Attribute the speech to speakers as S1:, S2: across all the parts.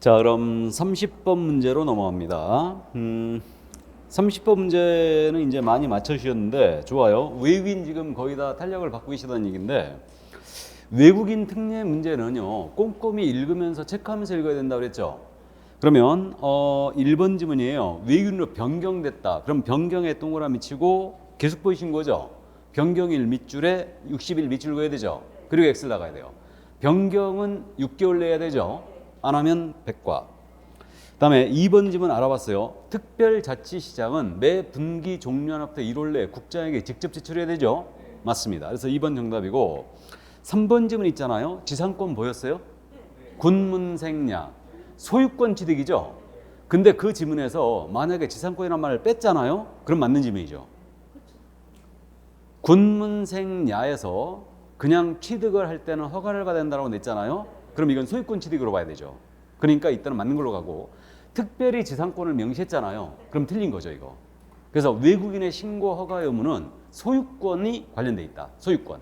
S1: 자, 그럼 30번 문제로 넘어갑니다. 30번 문제는 이제 많이 맞춰주셨는데 좋아요. 외국인 지금 거의 다 탄력을 받고 계시다는 얘기인데, 외국인 특례 문제는요, 꼼꼼히 읽으면서 체크하면서 읽어야 된다고 그랬죠. 그러면 1번 지문이에요. 외국인으로 변경됐다. 그럼 변경에 동그라미 치고 계속 보이신 거죠. 변경일 밑줄에 60일 밑줄 그어야 되죠. 그리고 X 나가야 돼요. 변경은 6개월 내야 되죠. 안 하면 100과. 그다음에 2번 지문 알아봤어요. 특별자치시장은 매 분기 종료하나부터 1월 내에 국장에게 직접 제출해야 되죠. 맞습니다. 그래서 2번 정답이고, 3번 지문 있잖아요. 지상권 보였어요? 군문생nhà 소유권 취득이죠. 근데 그 지문에서 만약에 지상권이라는 말을 뺐잖아요. 그럼 맞는 지문이죠. 군문생야에서 그냥 취득을 할 때는 허가를 받아야 된다고 냈잖아요. 그럼 이건 소유권 취득으로 봐야 되죠. 그러니까 이때는 맞는 걸로 가고, 특별히 지상권을 명시했잖아요. 그럼 틀린 거죠, 이거. 그래서 외국인의 신고 허가 의무는 소유권이 관련돼 있다. 소유권.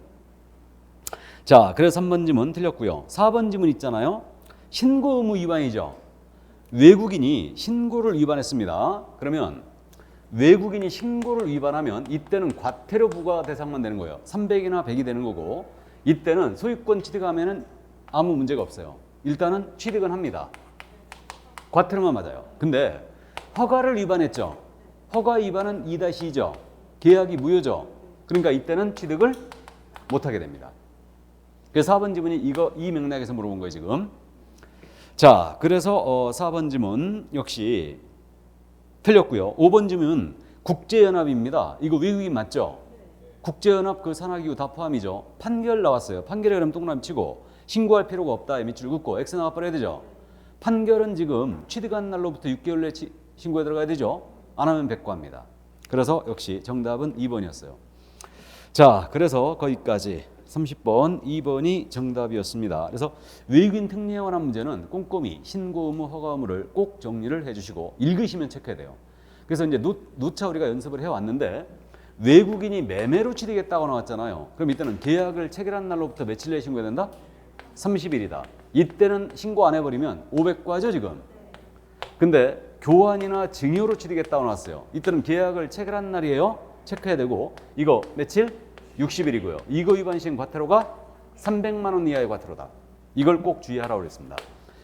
S1: 자, 그래서 3번 지문 틀렸고요. 4번 지문 있잖아요. 신고 의무 위반이죠. 외국인이 신고를 위반했습니다. 그러면 외국인이 신고를 위반하면 이때는 과태료 부과 대상만 되는 거예요. 300이나 100이 되는 거고, 이때는 소유권 취득하면은 아무 문제가 없어요. 일단은 취득은 합니다. 과태료만 맞아요. 근데 허가를 위반했죠. 허가 위반은 2-2죠. 계약이 무효죠. 그러니까 이때는 취득을 못하게 됩니다. 그래서 4번 지문이 이 맥락에서 물어본 거예요, 지금. 자, 그래서 4번 지문 역시 틀렸고요. 5번 지문 국제연합입니다. 이거 외국인 맞죠? 국제연합 그 산하기구 다 포함이죠. 판결 나왔어요. 판결에 그럼 동그라미 치고 신고할 필요가 없다. 밑줄 긋고 X 나와버려야 되죠. 판결은 지금 취득한 날로부터 6개월 내 신고에 들어가야 되죠. 안 하면 백과입니다. 그래서 역시 정답은 2번이었어요. 자, 그래서 거기까지 30번, 2번이 정답이었습니다. 그래서 외국인 특례에 관한 문제는 꼼꼼히 신고 의무, 허가 의무를 꼭 정리를 해주시고 읽으시면 체크해야 돼요. 그래서 이제 누차 우리가 연습을 해왔는데, 외국인이 매매로 취득했다고 나왔잖아요. 그럼 이때는 계약을 체결한 날로부터 며칠 내에 신고해야 된다? 30일이다. 이때는 신고 안 해버리면 500과죠, 지금. 근데 교환이나 증여로 취득했다고 나왔어요. 이때는 계약을 체결한 날이에요. 체크해야 되고, 이거 며칠? 60일이고요. 이거 위반 시행 과태료가 300만 원 이하의 과태료다. 이걸 꼭 주의하라고 그랬습니다.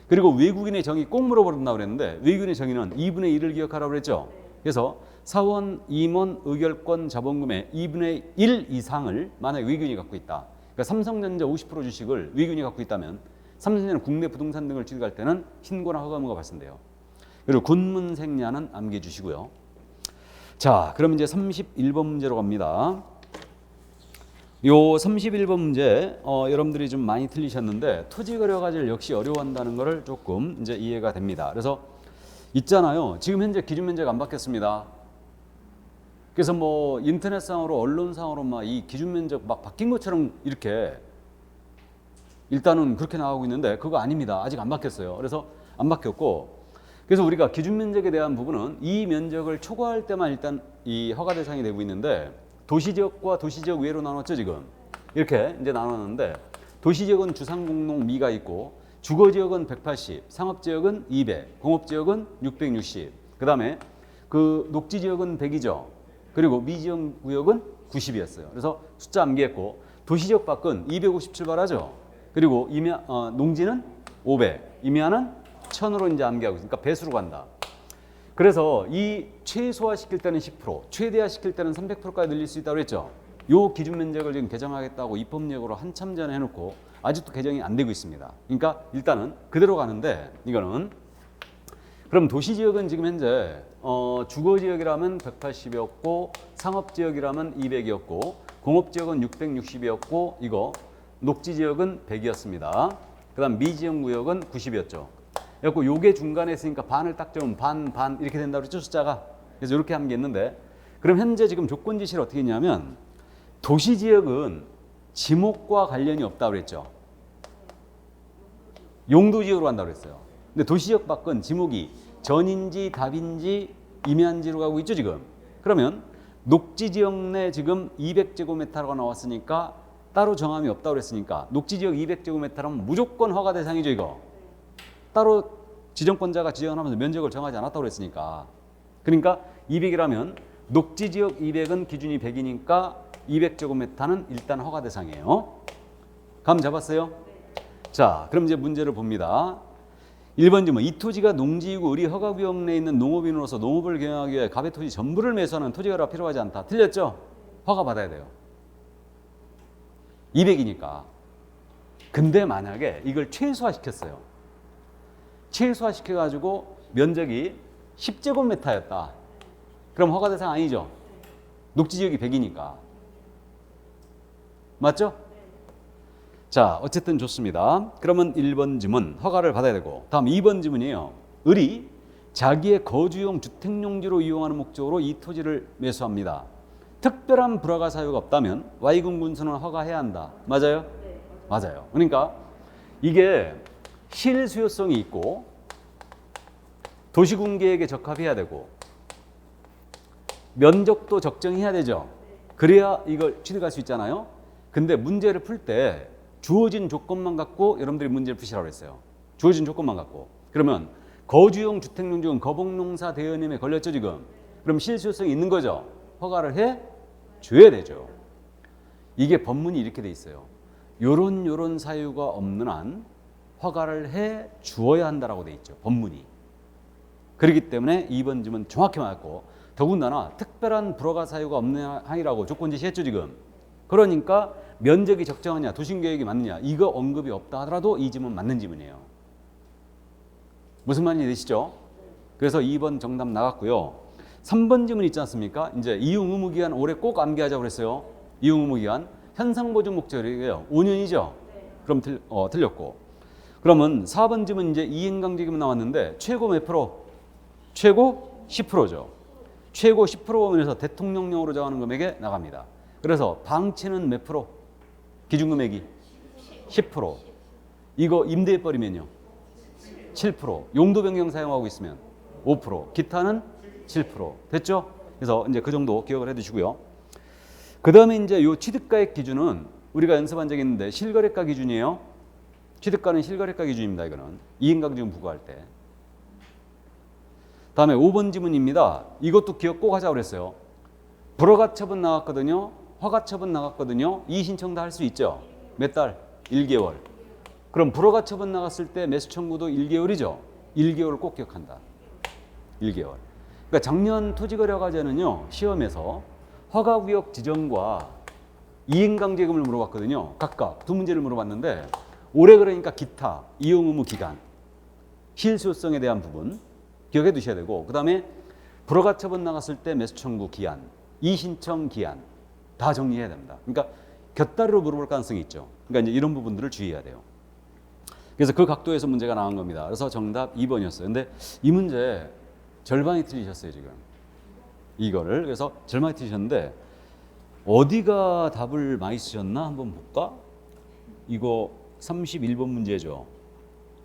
S1: 그리고 외국인의 정의 꼭 물어보는다고 그랬는데, 외국인의 정의는 2분의 1을 기억하라고 그랬죠. 그래서 사원, 임원, 의결권, 자본금의 2분의 1 이상을 만약에 외국인이 갖고 있다. 그러니까 삼성전자 50% 주식을 외국인이 갖고 있다면 삼성전자는 국내 부동산 등을 취득할 때는 신고나 허가 의무가 발생돼요. 그리고 군문생야는 암기해 주시고요. 자, 그럼 이제 31번 문제로 갑니다. 요 31번 문제 여러분들이 좀 많이 틀리셨는데, 토지거래과제를 역시 어려워한다는 것을 조금 이제 이해가 됩니다. 그래서 있잖아요. 지금 현재 기준 면적 안 바뀌었습니다. 그래서 뭐 인터넷상으로 언론상으로 막 이 기준 면적 막 바뀐 것처럼 이렇게 일단은 그렇게 나오고 있는데, 그거 아닙니다. 아직 안 바뀌었어요. 그래서 안 바뀌었고, 그래서 우리가 기준 면적에 대한 부분은 이 면적을 초과할 때만 일단 이 허가 대상이 되고 있는데, 도시지역과 도시지역 외로 나눴죠, 지금. 이렇게 이제 나눴는데, 도시지역은 주상공농 미가 있고, 주거지역은 180, 상업지역은 200, 공업지역은 660, 그 다음에 그 녹지지역은 100이죠. 그리고 미지역 구역은 90이었어요. 그래서 숫자 암기했고, 도시지역 밖은 257발하죠. 그리고 농지는 500, 임야는 1000으로 이제 암기하고 있으니까 배수로 간다. 그래서 이 최소화시킬 때는 10%, 최대화시킬 때는 300%까지 늘릴 수 있다고 했죠. 요 기준 면적을 지금 개정하겠다고 입법령으로 한참 전에 해놓고 아직도 개정이 안 되고 있습니다. 그러니까 일단은 그대로 가는데, 이거는 그럼 도시지역은 지금 현재 주거지역이라면 180이었고, 상업지역이라면 200이었고, 공업지역은 660이었고, 이거 녹지지역은 100이었습니다. 그 다음 미지역 구역은 90이었죠. 그래서 요게 중간에 있으니까 반을 딱 적으면 반 이렇게 된다고 그랬죠, 숫자가. 그래서 이렇게 하면 겠는데, 그럼 현재 지금 조건 지시를 어떻게 했냐면, 도시지역은 지목과 관련이 없다고 그랬죠. 용도지역으로 한다고 그랬어요. 근데 도시지역 밖은 지목이 전인지 답인지 임야인지로 가고 있죠, 지금. 그러면 녹지지역 내 지금 200제곱미터가 나왔으니까 따로 정함이 없다고 그랬으니까 녹지지역 200제곱미터라면 무조건 허가 대상이죠, 이거. 따로 지정권자가 지정을 하면서 면적을 정하지 않았다고 그랬으니까. 그러니까 200이라면 녹지지역 200은 기준이 100이니까 200제곱미터는 일단 허가 대상이에요. 감 잡았어요? 자, 그럼 이제 문제를 봅니다. 1번 질문. 이 토지가 농지이고 을이 허가구역 내에 있는 농업인으로서 농업을 경영하기 위해 갑의 토지 전부를 매수하는 토지가 필요하지 않다. 틀렸죠? 허가 받아야 돼요. 200이니까. 근데 만약에 이걸 최소화시켰어요. 최소화시켜가지고 면적이 10제곱미터였다. 그럼 허가 대상 아니죠? 녹지지역이 100이니까. 맞죠? 자, 어쨌든 좋습니다. 그러면 1번 지문 허가를 받아야 되고, 다음 2번 지문이에요. 을이 자기의 거주용 주택용지로 이용하는 목적으로 이 토지를 매수합니다. 특별한 불허가 사유가 없다면 Y군 군수는 허가해야 한다. 맞아요?
S2: 네.
S1: 맞아요. 그러니까 이게 실수요성이 있고 도시군계획에 적합해야 되고 면적도 적정해야 되죠. 그래야 이걸 취득할 수 있잖아요. 근데 문제를 풀 때 주어진 조건만 갖고 여러분들이 문제를 푸시라고 했어요. 주어진 조건만 갖고. 그러면 거주용 주택용지는 거복농사 대여념에 걸렸죠 지금. 그럼 실수요성이 있는 거죠. 허가를 해 줘야 되죠. 이게 법문이 이렇게 돼 있어요. 요런 사유가 없는 한 허가를 해 주어야 한다라고 돼 있죠. 법문이. 그렇기 때문에 2번 질문 정확히 맞고, 더군다나 특별한 불허가 사유가 없는 한이라고 조건 제시했죠 지금. 그러니까 면적이 적정하냐 도심계획이 맞느냐 이거 언급이 없다 하더라도 이 질문 맞는 질문이에요. 무슨 말인지 되시죠? 그래서 2번 정답 나갔고요. 3번 질문 있지 않습니까? 이제 이용 의무 기간 올해 꼭 암기하자고 그랬어요. 이용 의무 기간 현상 보존 목적이에요. 5년이죠? 그럼 틀렸고. 그러면 4번 질문 이제 이행강제금 나왔는데 최고 몇 프로? 최고 10%죠. 최고 10%면에서 대통령령으로 정하는 금액에 나갑니다. 그래서 방치는 몇 프로? 기준금액이 10%. 이거 임대해버리면요 7%. 용도 변경 사용하고 있으면 5%. 기타는 7%. 됐죠? 그래서 이제 그 정도 기억을 해두시고요. 그 다음에 이제 요 취득가액 기준은 우리가 연습한 적이 있는데 실거래가 기준이에요. 취득가는 실거래가 기준입니다. 이거는 이행강제금 부과할 때. 다음에 5번 지문입니다. 이것도 기억 꼭 하자고 그랬어요. 불허가 처분 나왔거든요. 허가 처분 나갔거든요. 이의 신청 다 할 수 있죠. 몇 달? 1개월. 그럼 불허가 처분 나갔을 때 매수 청구도 1개월이죠. 1개월을 꼭 기억한다. 1개월. 그러니까 작년 토지거래허가제는요. 시험에서 허가구역 지정과 이행강제금을 물어봤거든요. 각각 두 문제를 물어봤는데 올해 그러니까 기타, 이용 의무 기간, 실수요성에 대한 부분 기억해 두셔야 되고, 그 다음에 불허가 처분 나갔을 때 매수 청구 기한, 이의 신청 기한 다 정리해야 됩니다. 그러니까 곁다리로 물어볼 가능성이 있죠. 그러니까 이제 이런 부분들을 주의해야 돼요. 그래서 그 각도에서 문제가 나온 겁니다. 그래서 정답 2번이었어요. 근데 이 문제 절반이 틀리셨어요, 지금. 이거를. 그래서 절반이 틀리셨는데 어디가 답을 많이 쓰셨나 한번 볼까? 이거 31번 문제죠.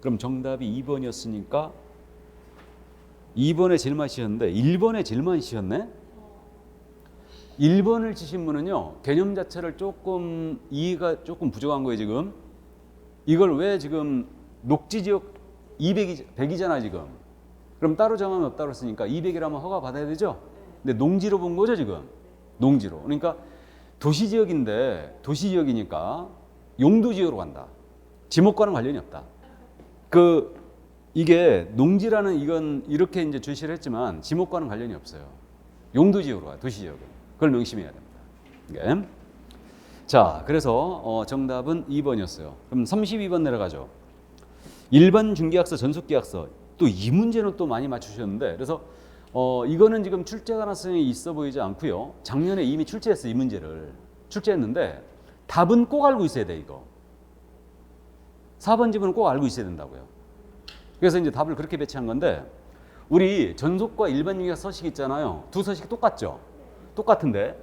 S1: 그럼 정답이 2번이었으니까 2번에 제일 많이 치셨는데 1번에 제일 많이 치셨네? 1번을 치신 분은요, 개념 자체를 조금 이해가 조금 부족한 거예요, 지금. 이걸 왜 지금 녹지지역 100이잖아, 지금. 그럼 따로 정하면 없다고 했으니까 200이라면 허가 받아야 되죠? 근데 농지로 본 거죠, 지금. 농지로. 그러니까 도시지역인데 도시지역이니까 용도지역으로 간다. 지목과는 관련이 없다. 이게 농지라는 이건 이렇게 이제 제시를 했지만 지목과는 관련이 없어요. 용도지역으로 가요, 도시지역은. 그걸 명심해야 됩니다. 네. 자, 그래서 정답은 2번이었어요. 그럼 32번 내려가죠. 일반 중계약서, 전속계약서. 또 이 문제는 또 많이 맞추셨는데, 그래서 이거는 지금 출제 가능성이 있어 보이지 않고요. 작년에 이미 출제했어요, 이 문제를. 출제했는데 답은 꼭 알고 있어야 돼, 이거. 4번 지문은 꼭 알고 있어야 된다고요. 그래서 이제 답을 그렇게 배치한 건데, 우리 전속과 일반 중계약 서식 있잖아요. 두 서식이 똑같죠? 똑같은데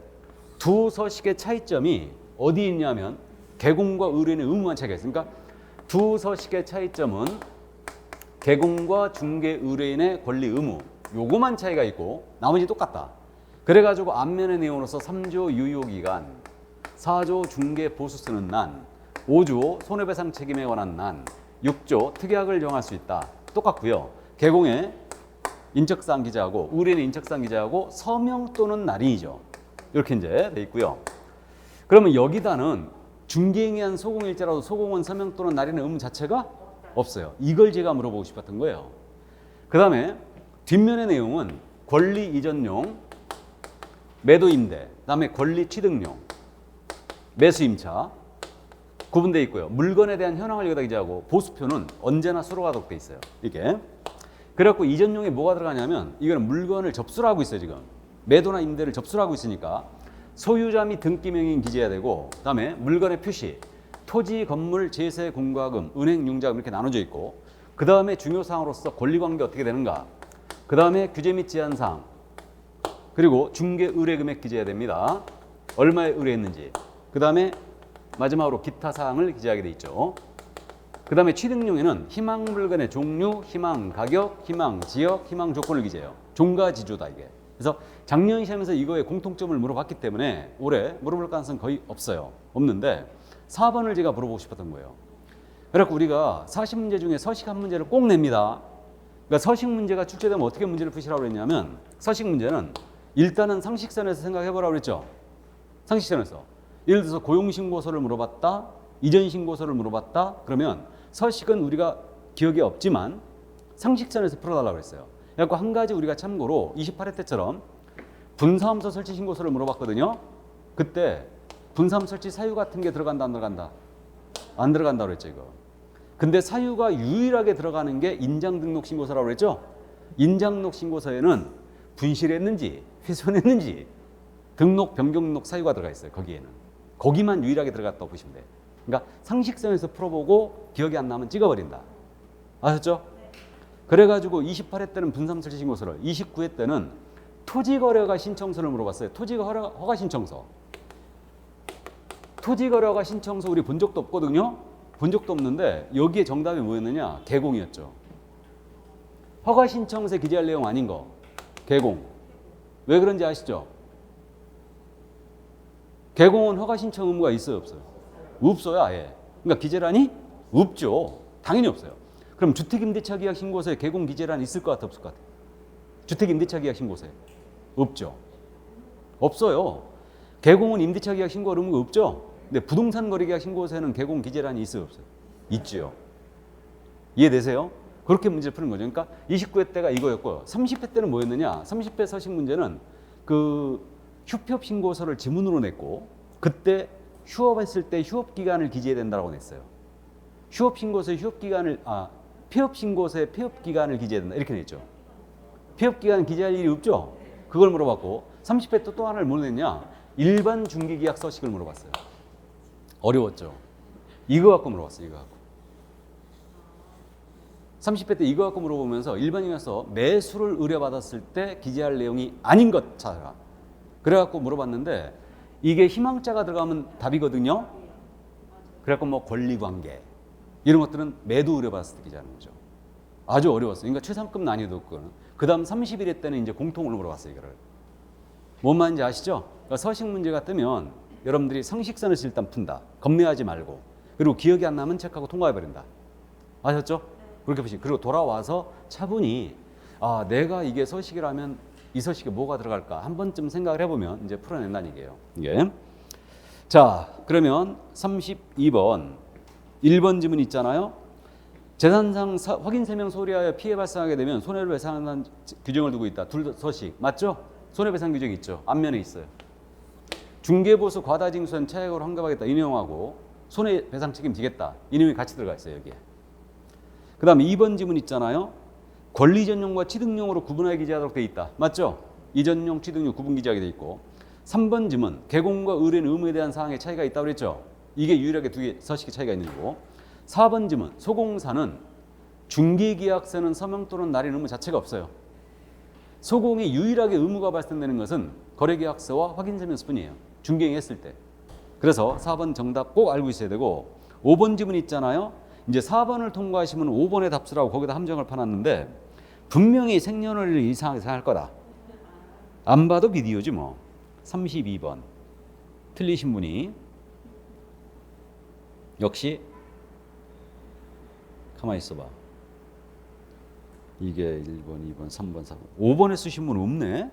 S1: 두 서식의 차이점이 어디 있냐면 개공과 의뢰인의 의무만 차이가 있으니까 두 서식의 차이점은 개공과 중개 의뢰인의 권리 의무 요거만 차이가 있고 나머지 똑같다. 그래가지고 앞면의 내용으로서 3조 유효기간, 4조 중개 보수 쓰는 난, 5조 손해배상 책임에 관한 난, 6조 특약을 정할 수 있다. 똑같고요. 개공에 인적사항 기재하고 의뢰인의 인적사항 기재하고 서명 또는 날인이죠. 이렇게 이제 돼 있고요. 그러면 여기다는 중개인이 한 소공일자라도 소공은 서명 또는 날인의 의무 자체가 없어요. 이걸 제가 물어보고 싶었던 거예요. 그 다음에 뒷면의 내용은 권리 이전용, 매도 임대, 그 다음에 권리 취득용, 매수 임차 구분되어 있고요. 물건에 대한 현황을 여기다 기재하고 보수표는 언제나 수로가독돼 있어요. 이게. 그래갖고 이전용에 뭐가 들어가냐면 이거는 물건을 접수를 하고 있어요. 지금 매도나 임대를 접수를 하고 있으니까 소유자 및 등기명인 기재해야 되고, 그 다음에 물건의 표시, 토지, 건물, 제세, 공과금, 은행, 융자금 이렇게 나눠져 있고, 그 다음에 중요사항으로서 권리관계 어떻게 되는가, 그 다음에 규제 및 제한사항, 그리고 중개 의뢰 금액 기재해야 됩니다. 얼마에 의뢰했는지, 그 다음에 마지막으로 기타 사항을 기재하게 돼 있죠. 그 다음에 취득용에는 희망 물건의 종류, 희망 가격, 희망 지역, 희망 조건을 기재해요. 종가지조다 이게. 그래서 작년 시험에서 이거의 공통점을 물어봤기 때문에 올해 물어볼 가능성은 거의 없어요. 없는데 4번을 제가 물어보고 싶었던 거예요. 그래서 우리가 40문제 중에 서식 한 문제를 꼭 냅니다. 그러니까 서식 문제가 출제되면 어떻게 문제를 푸시라고 그랬냐면, 서식 문제는 일단은 상식선에서 생각해보라고 그랬죠. 상식선에서. 예를 들어서 고용신고서를 물어봤다, 이전신고서를 물어봤다, 그러면 서식은 우리가 기억에 없지만 상식선에서 풀어달라고 그랬어요. 그래서 한 가지 우리가 참고로 28회 때처럼 분사함수 설치 신고서를 물어봤거든요. 그때 분사함 설치 사유 같은 게 들어간다 안 들어간다? 안 들어간다고 그랬죠 이거. 근데 사유가 유일하게 들어가는 게 인장등록 신고서라고 그랬죠. 인장등록 신고서에는 분실했는지 훼손했는지 등록 변경 등록 사유가 들어가 있어요. 거기에는. 거기만 유일하게 들어갔다고 보시면 돼요. 그러니까 상식선에서 풀어보고 기억이 안 나면 찍어버린다. 아셨죠? 그래가지고 28회 때는 분사함 설치 신고서를, 29회 때는 토지거래허가 신청서를 물어봤어요. 토지허가 신청서. 토지거래허가 신청서 우리 본 적도 없거든요. 본 적도 없는데 여기에 정답이 뭐였느냐? 개공이었죠. 허가 신청서에 기재할 내용 아닌 거. 개공. 왜 그런지 아시죠? 개공은 허가 신청 의무가 있어요, 없어요? 없어요, 아예. 그러니까 기재란이 없죠. 당연히 없어요. 그럼 주택임대차 계약 신고서에 개공 기재란 있을 것 같아, 없을 것 같아? 주택임대차 계약 신고서에 없죠. 없어요. 개공은 임대차 계약 신고 의무가 없죠. 근데 부동산 거래 계약 신고서에는 개공 기재란이 있어요, 없어요? 있지요. 이해되세요? 그렇게 문제를 푸는 거죠. 그러니까 29회 때가 이거였고요. 30회 때는 뭐였느냐? 30회 서식 문제는 그 휴업 신고서를 지문으로 냈고, 그때 휴업했을 때 휴업 기간을 기재해야 된다고 냈어요. 휴업 신고서에 휴업 기간을 폐업 신고서에 폐업 기간을 기재해야 된다 이렇게 냈죠. 폐업 기간 기재할 일이 없죠. 그걸 물어봤고, 30회 또 하나를 뭐 냈냐? 일반 중개계약 서식을 물어봤어요. 어려웠죠. 이거 갖고 물어봤어요. 이거 갖고. 30회 때 이거 갖고 물어보면서 일반인에서 매수를 의뢰받았을 때 기재할 내용이 아닌 것 찾아라. 그래갖고 물어봤는데 이게 희망자가 들어가면 답이거든요. 그래갖고 뭐 권리관계 이런 것들은 매도 의뢰받았을 때 기재하는 거죠. 아주 어려웠어요. 그러니까 최상급 난이도 그거는. 그 다음 31회 때는 이제 공통으로 물어봤어요. 이거를. 뭔 말인지 아시죠? 그러니까 서식 문제가 뜨면 여러분들이 상식선에서 일단 푼다. 겁내하지 말고. 그리고 기억이 안 나면 체크하고 통과해버린다. 아셨죠? 그렇게 보시면. 그리고 돌아와서 차분히 내가 이게 서식이라면 이 서식에 뭐가 들어갈까 한 번쯤 생각을 해보면 이제 풀어낸다는 얘기예요. 이게. 자, 그러면 32번 1번 지문 있잖아요. 재산상 확인 세명 소리하여 피해 발생하게 되면 손해배상하는 규정을 두고 있다. 둘 서식 맞죠? 손해배상 규정이 있죠. 앞면에 있어요. 중개보수 과다징수한 차액으로 환급하겠다 이 내용하고 손해배상 책임지겠다 이 내용이 같이 들어가 있어요. 여기에. 그 다음에 2번 지문 있잖아요. 권리전용과 취득용으로 구분하게 기재하도록 되어 있다. 맞죠? 이전용, 취득용 구분 기재하게 되어 있고, 3번 지문 개공과 의뢰인 의무에 대한 사항의 차이가 있다고 그랬죠. 이게 유일하게 두 개 서식의 차이가 있는 거고, 4번 지문 소공사는 중개계약서는 서명 또는 날인 의무 자체가 없어요. 소공이 유일하게 의무가 발생되는 것은 거래계약서와 확인서면서뿐이에요. 중개행위 했을 때. 그래서 4번 정답 꼭 알고 있어야 되고, 5번 지문 있잖아요. 이제 4번을 통과하시면 5번에 답수라고 거기다 함정을 파놨는데 분명히 생년월일 이상하게 생각할 거다. 안 봐도 비디오지 뭐. 32번 틀리신 분이 역시 가만히 있어봐. 이게 1번, 2번, 3번, 4번. 5번에 쓰신 분 없네.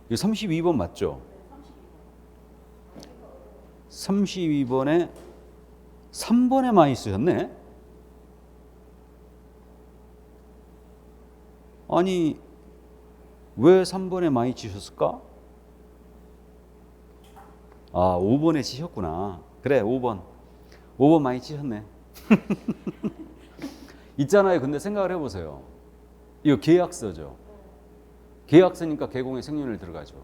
S1: 이거 32번 맞죠? 32번에 3번에 많이 쓰셨네. 아니 왜 3번에 많이 치셨을까? 아 5번에 치셨구나. 그래 5번 많이 치셨네. 있잖아요. 근데 생각을 해보세요. 이거 계약서죠. 계약서니까 개공의 생년을 들어가죠.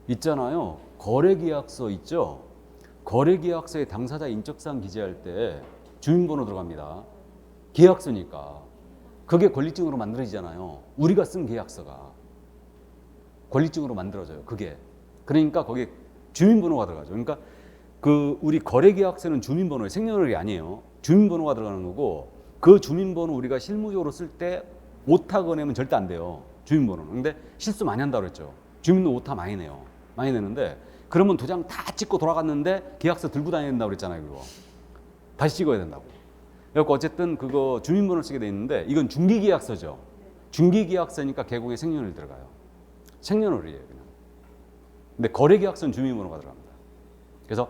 S1: 있잖아요. 거래계약서 있죠. 거래계약서에 당사자 인적사항 기재할 때 주민번호 들어갑니다. 계약서니까. 그게 권리증으로 만들어지잖아요. 우리가 쓴 계약서가 권리증으로 만들어져요. 그게. 그러니까 거기에 주민번호가 들어가죠. 그러니까 그 우리 거래계약서는 주민번호예요. 생년월일이 아니에요. 주민번호가 들어가는 거고 그 주민번호 우리가 실무적으로 쓸 때 오타 거내면 절대 안 돼요. 주민번호는. 근데 실수 많이 한다고 그랬죠. 주민번호 오타 많이 내요. 많이 내는데 그러면 도장 다 찍고 돌아갔는데 계약서 들고 다녀야 된다고 그랬잖아요. 그거. 다시 찍어야 된다고. 그래서 어쨌든 그거 주민번호를 쓰게 돼 있는데 이건 중기계약서죠. 중기계약서니까 개공에 생년월일 들어가요. 생년월일이에요. 그냥. 근데 거래계약서는 주민번호가 들어갑니다. 그래서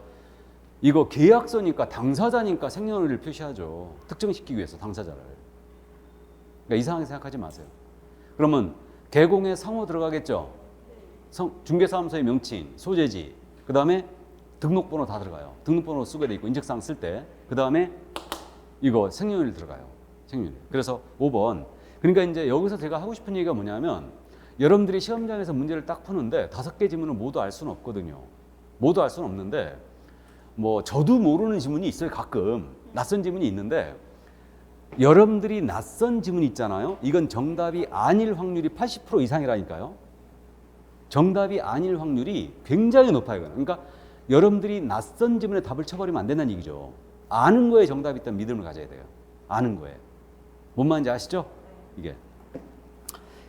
S1: 이거 계약서니까 당사자니까 생년월일을 표시하죠. 특정시키기 위해서 당사자를. 그러니까 이상하게 생각하지 마세요. 그러면 개공에 상호 들어가겠죠. 중개사무소의 명칭, 소재지, 그 다음에 등록번호 다 들어가요. 등록번호 쓰게 돼 있고 인적사항 쓸 때 그 다음에 이거 생년월일 들어가요. 생년월일. 그래서 5번. 그러니까 이제 여기서 제가 하고 싶은 얘기가 뭐냐면 여러분들이 시험장에서 문제를 딱 푸는데 5개 지문을 모두 알 수는 없거든요. 모두 알 수는 없는데 뭐 저도 모르는 지문이 있어요. 가끔 낯선 지문이 있는데 여러분들이 낯선 지문 있잖아요. 이건 정답이 아닐 확률이 80% 이상이라니까요. 정답이 아닐 확률이 굉장히 높아요. 그러니까 여러분들이 낯선 지문에 답을 쳐버리면 안 된다는 얘기죠. 아는 거에 정답이 있다는 믿음을 가져야 돼요. 아는 거에. 뭔 말인지 아시죠? 이게.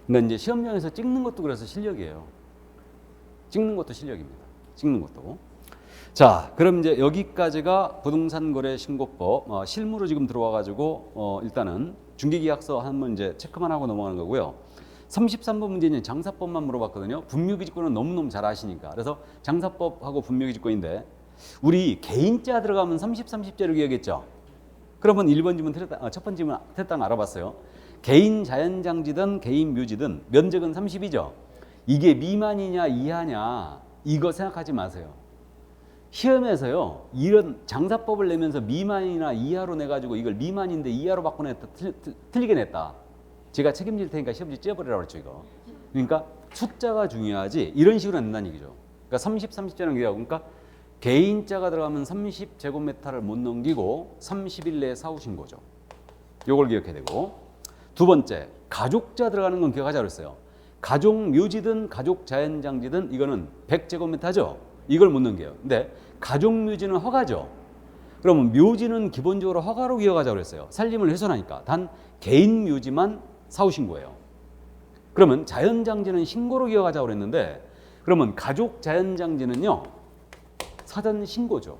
S1: 그러니까 이제 시험장에서 찍는 것도 그래서 실력이에요. 찍는 것도 실력입니다. 찍는 것도. 자, 그럼 이제 여기까지가 부동산 거래 신고법 실무로 지금 들어와 가지고 일단은 중개계약서 한번 이제 체크만 하고 넘어가는 거고요. 33번 문제는 장사법만 물어봤거든요. 분묘기지권은 너무너무 잘 아시니까. 그래서 장사법하고 분묘기지권인데 우리 개인자 들어가면 30, 30제로 기억했죠. 그러면 1번 지문 틀렸다, 첫 번째 지문 틀렸다는 거 알아봤어요. 개인 자연장지든 개인 묘지든 면적은 30이죠. 이게 미만이냐 이하냐 이거 생각하지 마세요. 시험에서요 이런 장사법을 내면서 미만이나 이하로 내가지고 이걸 미만인데 이하로 바꿔냈다 틀리게 냈다. 제가 책임질 테니까 시험지 찢어버리라고 그랬죠 이거. 그러니까 숫자가 중요하지 이런 식으로 낸다는 얘기죠. 그러니까 30, 30자는 얘기하고 그러니까 개인자가 들어가면 30제곱미터를 못 넘기고 30일 내에 사오신 거죠. 요걸 기억해야 되고 두 번째 가족자 들어가는 건 기억하자 그랬어요. 가족 묘지든 가족 자연장지든 이거는 100제곱미터죠. 이걸 못 넘겨요. 근데 가족 묘지는 허가죠. 그러면 묘지는 기본적으로 허가로 기억하자 그랬어요. 살림을 훼손하니까. 단 개인 묘지만 사오신 거예요. 그러면 자연장지는 신고로 기억하자 그랬는데 그러면 가족 자연장지는요 사전 신고죠.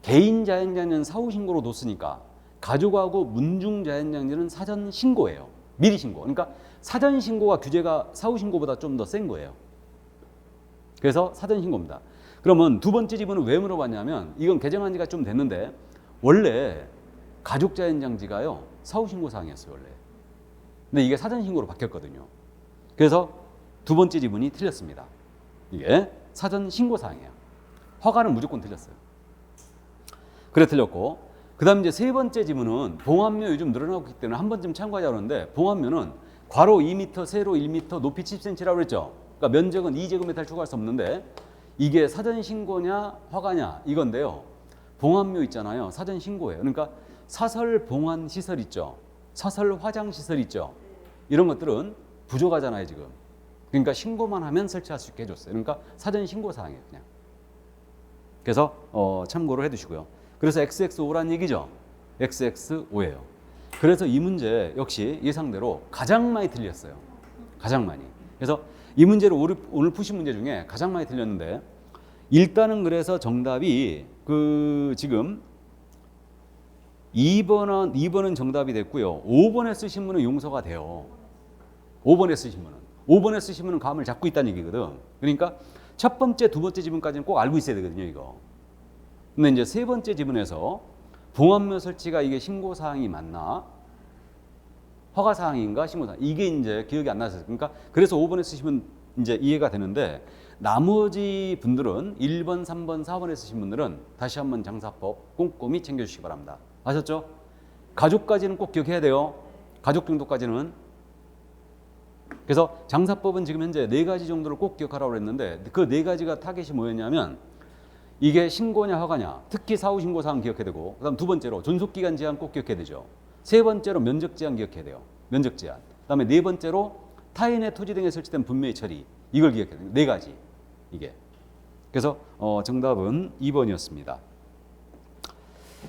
S1: 개인 자연장지는 사후 신고로 뒀으니까 가족하고 문중 자연장지는 사전 신고예요. 미리 신고. 그러니까 사전 신고가 규제가 사후 신고보다 좀 더 센 거예요. 그래서 사전 신고입니다. 그러면 두 번째 지문은 왜 물어봤냐면 이건 개정한 지가 좀 됐는데 원래 가족 자연장지가요 사후 신고 사항이었어요 원래. 근데 이게 사전 신고로 바뀌었거든요. 그래서 두 번째 지문이 틀렸습니다. 이게 사전 신고 사항이에요. 허가는 무조건 틀렸어요. 그래 틀렸고 그 다음 이제 세 번째 지문은 봉합묘 요즘 늘어나고 있기 때문에 한 번쯤 참고하자 그러는데 봉합묘는 괄호 2m, 세로 1m, 높이 10cm라고 그랬죠. 그러니까 면적은 2제곱미터를 초과할 수 없는데 이게 사전 신고냐 허가냐 이건데요. 봉합묘 있잖아요. 사전 신고예요. 그러니까 사설 봉안 시설 있죠. 사설 화장 시설 있죠. 이런 것들은 부족하잖아요 지금. 그러니까 신고만 하면 설치할 수 있게 해줬어요. 그러니까 사전 신고 사항이에요 그냥. 그래서 참고를 해두시고요. 그래서 XX5란 얘기죠. XX5예요. 그래서 이 문제 역시 예상대로 가장 많이 틀렸어요. 가장 많이. 그래서 이 문제를 오늘 푸신 문제 중에 가장 많이 틀렸는데 일단은 그래서 정답이 그 지금 2번은 정답이 됐고요. 5번에 쓰신 분은 용서가 돼요. 5번에 쓰신 분은. 5번에 쓰신 분은 감을 잡고 있다는 얘기거든. 그러니까 첫 번째, 두 번째 지문까지는 꼭 알고 있어야 되거든요, 이거. 근데 이제 세 번째 지문에서 봉합면 설치가 이게 신고사항이 맞나? 허가사항인가? 신고사항. 이게 이제 기억이 안 나서. 그러니까 그래서 5번에 쓰시면 이제 이해가 되는데 나머지 분들은 1번, 3번, 4번에 쓰신 분들은 다시 한번 장사법 꼼꼼히 챙겨주시기 바랍니다. 아셨죠? 가족까지는 꼭 기억해야 돼요. 가족 정도까지는. 그래서 장사법은 지금 현재 4가지 정도를 꼭 기억하라고 했는데 그 4가지가 타겟이 뭐였냐면 이게 신고냐 허가냐, 특히 사후신고사항 기억해야 되고, 그다음 두 번째로 존속기간 제한 꼭 기억해야 되죠. 세 번째로 면적 제한 기억해야 돼요. 면적 제한. 그다음에 네 번째로 타인의 토지 등에 설치된 분묘의 처리. 이걸 기억해야 돼요. 4가지. 이게. 그래서 정답은 2번이었습니다.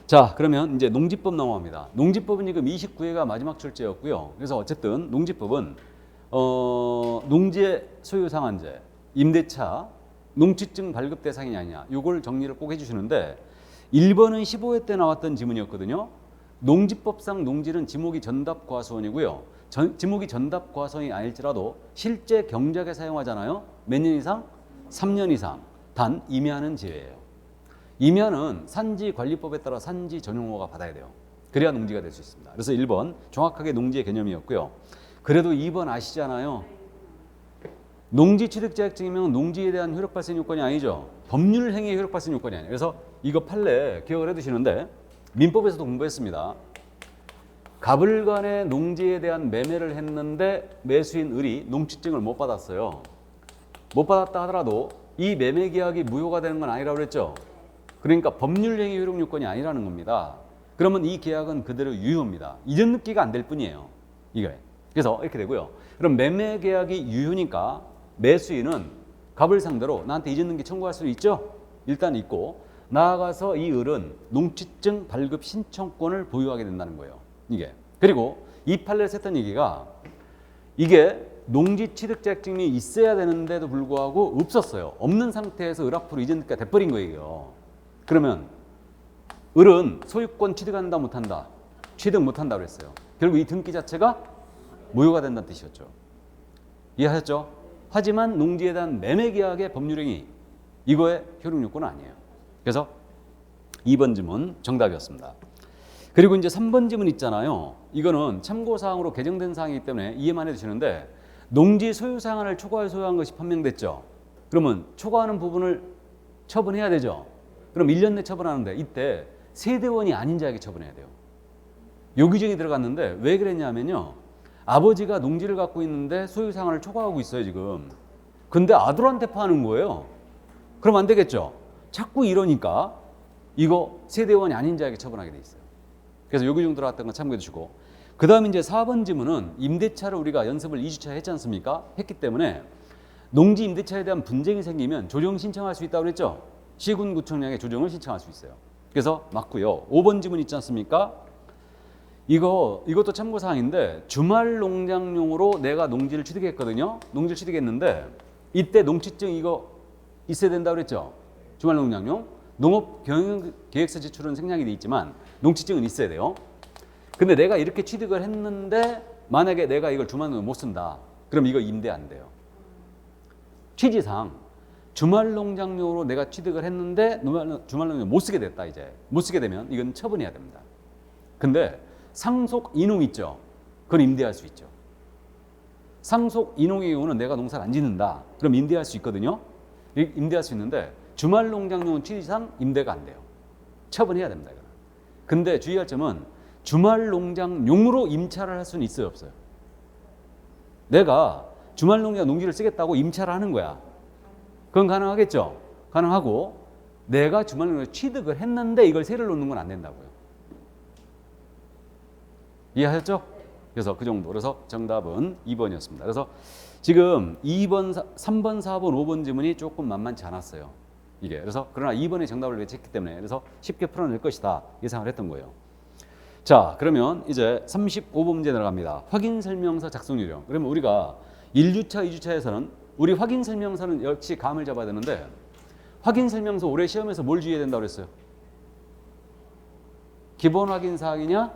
S1: 자, 그러면 이제 농지법 넘어갑니다. 농지법은 지금 29회가 마지막 출제였고요. 그래서 어쨌든 농지법은 농지의 소유 상한제, 임대차, 농지증 발급 대상이냐 아니냐 이걸 정리를 꼭 해주시는데 1번은 15회 때 나왔던 지문이었거든요. 농지법상 농지는 지목이 전답과수원이고요. 지목이 전답과수원이 아닐지라도 실제 경작에 사용하잖아요. 몇 년 이상? 3년 이상. 단 임야는 제외예요. 임야는 산지관리법에 따라 산지 전용허가 받아야 돼요. 그래야 농지가 될 수 있습니다. 그래서 1번 정확하게 농지의 개념이었고요. 그래도 2번 아시잖아요. 농지 취득 자격증이면 농지에 대한 효력 발생 요건이 아니죠. 법률 행위의 효력 발생 요건이 아니에요. 그래서 이거 판례 기억을 해두시는데 민법에서도 공부했습니다. 갑을간에 농지에 대한 매매를 했는데 매수인 을이 농취증을 못 받았어요. 못 받았다 하더라도 이 매매 계약이 무효가 되는 건 아니라고 그랬죠. 그러니까 법률 행위 효력 요건이 아니라는 겁니다. 그러면 이 계약은 그대로 유효입니다. 이전 느끼가 안 될 뿐이에요. 이게. 그래서 이렇게 되고요. 그럼 매매 계약이 유효니까 매수인은 갑을 상대로 나한테 이전 등기 청구할 수 있죠? 일단 있고 나아가서 이 을은 농취증 발급 신청권을 보유하게 된다는 거예요. 이게. 그리고 이 판례에서 했던 얘기가 이게 농지 취득 자격증이 있어야 되는데도 불구하고 없었어요. 없는 상태에서 을 앞으로 이전 등기가 돼버린 거예요. 그러면 을은 소유권 취득한다 못한다? 취득 못한다 그랬어요. 결국 이 등기 자체가 무효가 된다는 뜻이었죠. 이해하셨죠? 하지만 농지에 대한 매매 계약의 법률행위 이거의 효력 요건은 아니에요. 그래서 2번 지문 정답이었습니다. 그리고 이제 3번 지문 있잖아요. 이거는 참고사항으로 개정된 사항이기 때문에 이해만 해두시는데 농지 소유 상한을 초과해 소유한 것이 판명됐죠. 그러면 초과하는 부분을 처분해야 되죠. 그럼 1년 내 처분하는데 이때 세대원이 아닌 자에게 처분해야 돼요. 요 규정이 들어갔는데 왜 그랬냐면요. 아버지가 농지를 갖고 있는데 소유 상한을 초과하고 있어요 지금. 근데 아들한테 파는 거예요. 그럼 안 되겠죠. 자꾸 이러니까 이거 세대원이 아닌 자에게 처분하게 돼 있어요. 그래서 요 규정 들어갔던 건 참고해 주시고 그 다음에 이제 4번 지문은 임대차를 우리가 연습을 2주차 했지 않습니까? 했기 때문에 농지 임대차에 대한 분쟁이 생기면 조정 신청할 수 있다고 그랬죠. 시군구청장에 조정을 신청할 수 있어요. 그래서 맞고요. 5번 지문 있지 않습니까? 이것도 참고사항인데 주말 농장용으로 내가 농지를 취득했거든요. 농지를 취득했는데 이때 농취증 이거 있어야 된다고 그랬죠. 주말 농장용. 농업 경영 계획서 제출은 생략이 돼 있지만 농취증은 있어야 돼요. 근데 내가 이렇게 취득을 했는데 만약에 내가 이걸 주말 농장 못 쓴다. 그럼 이거 임대 안 돼요. 취지상 주말 농장용으로 내가 취득을 했는데 주말 농장 못 쓰게 됐다 이제. 못 쓰게 되면 이건 처분해야 됩니다. 근데 상속 인용 있죠. 그건 임대할 수 있죠. 상속 인용의 경우는 내가 농사를 안 짓는다. 그럼 임대할 수 있거든요. 임대할 수 있는데 주말 농장용은 취지상 임대가 안 돼요. 처분해야 됩니다. 이거는. 근데 주의할 점은 주말 농장용으로 임차를 할 수는 있어요, 없어요? 내가 주말 농장 농지를 쓰겠다고 임차를 하는 거야. 그건 가능하겠죠. 가능하고 내가 주말 농장 취득을 했는데 이걸 세를 놓는 건 안 된다고요. 이해하셨죠? 그래서 그 정도. 그래서 정답은 2번이었습니다. 그래서 지금 2번, 3번, 4번, 5번 지문이 조금 만만치 않았어요. 이게. 그래서 그러나 2번의 정답을 예측했기 때문에 그래서 쉽게 풀어낼 것이다 예상을 했던 거예요. 자, 그러면 이제 35번 문제 들어갑니다. 확인 설명서 작성 요령. 그러면 우리가 1주차, 2주차에서는 우리 확인 설명서는 역시 감을 잡아야 되는데 확인 설명서 올해 시험에서 뭘 주의해야 된다고 그랬어요? 기본 확인 사항이냐?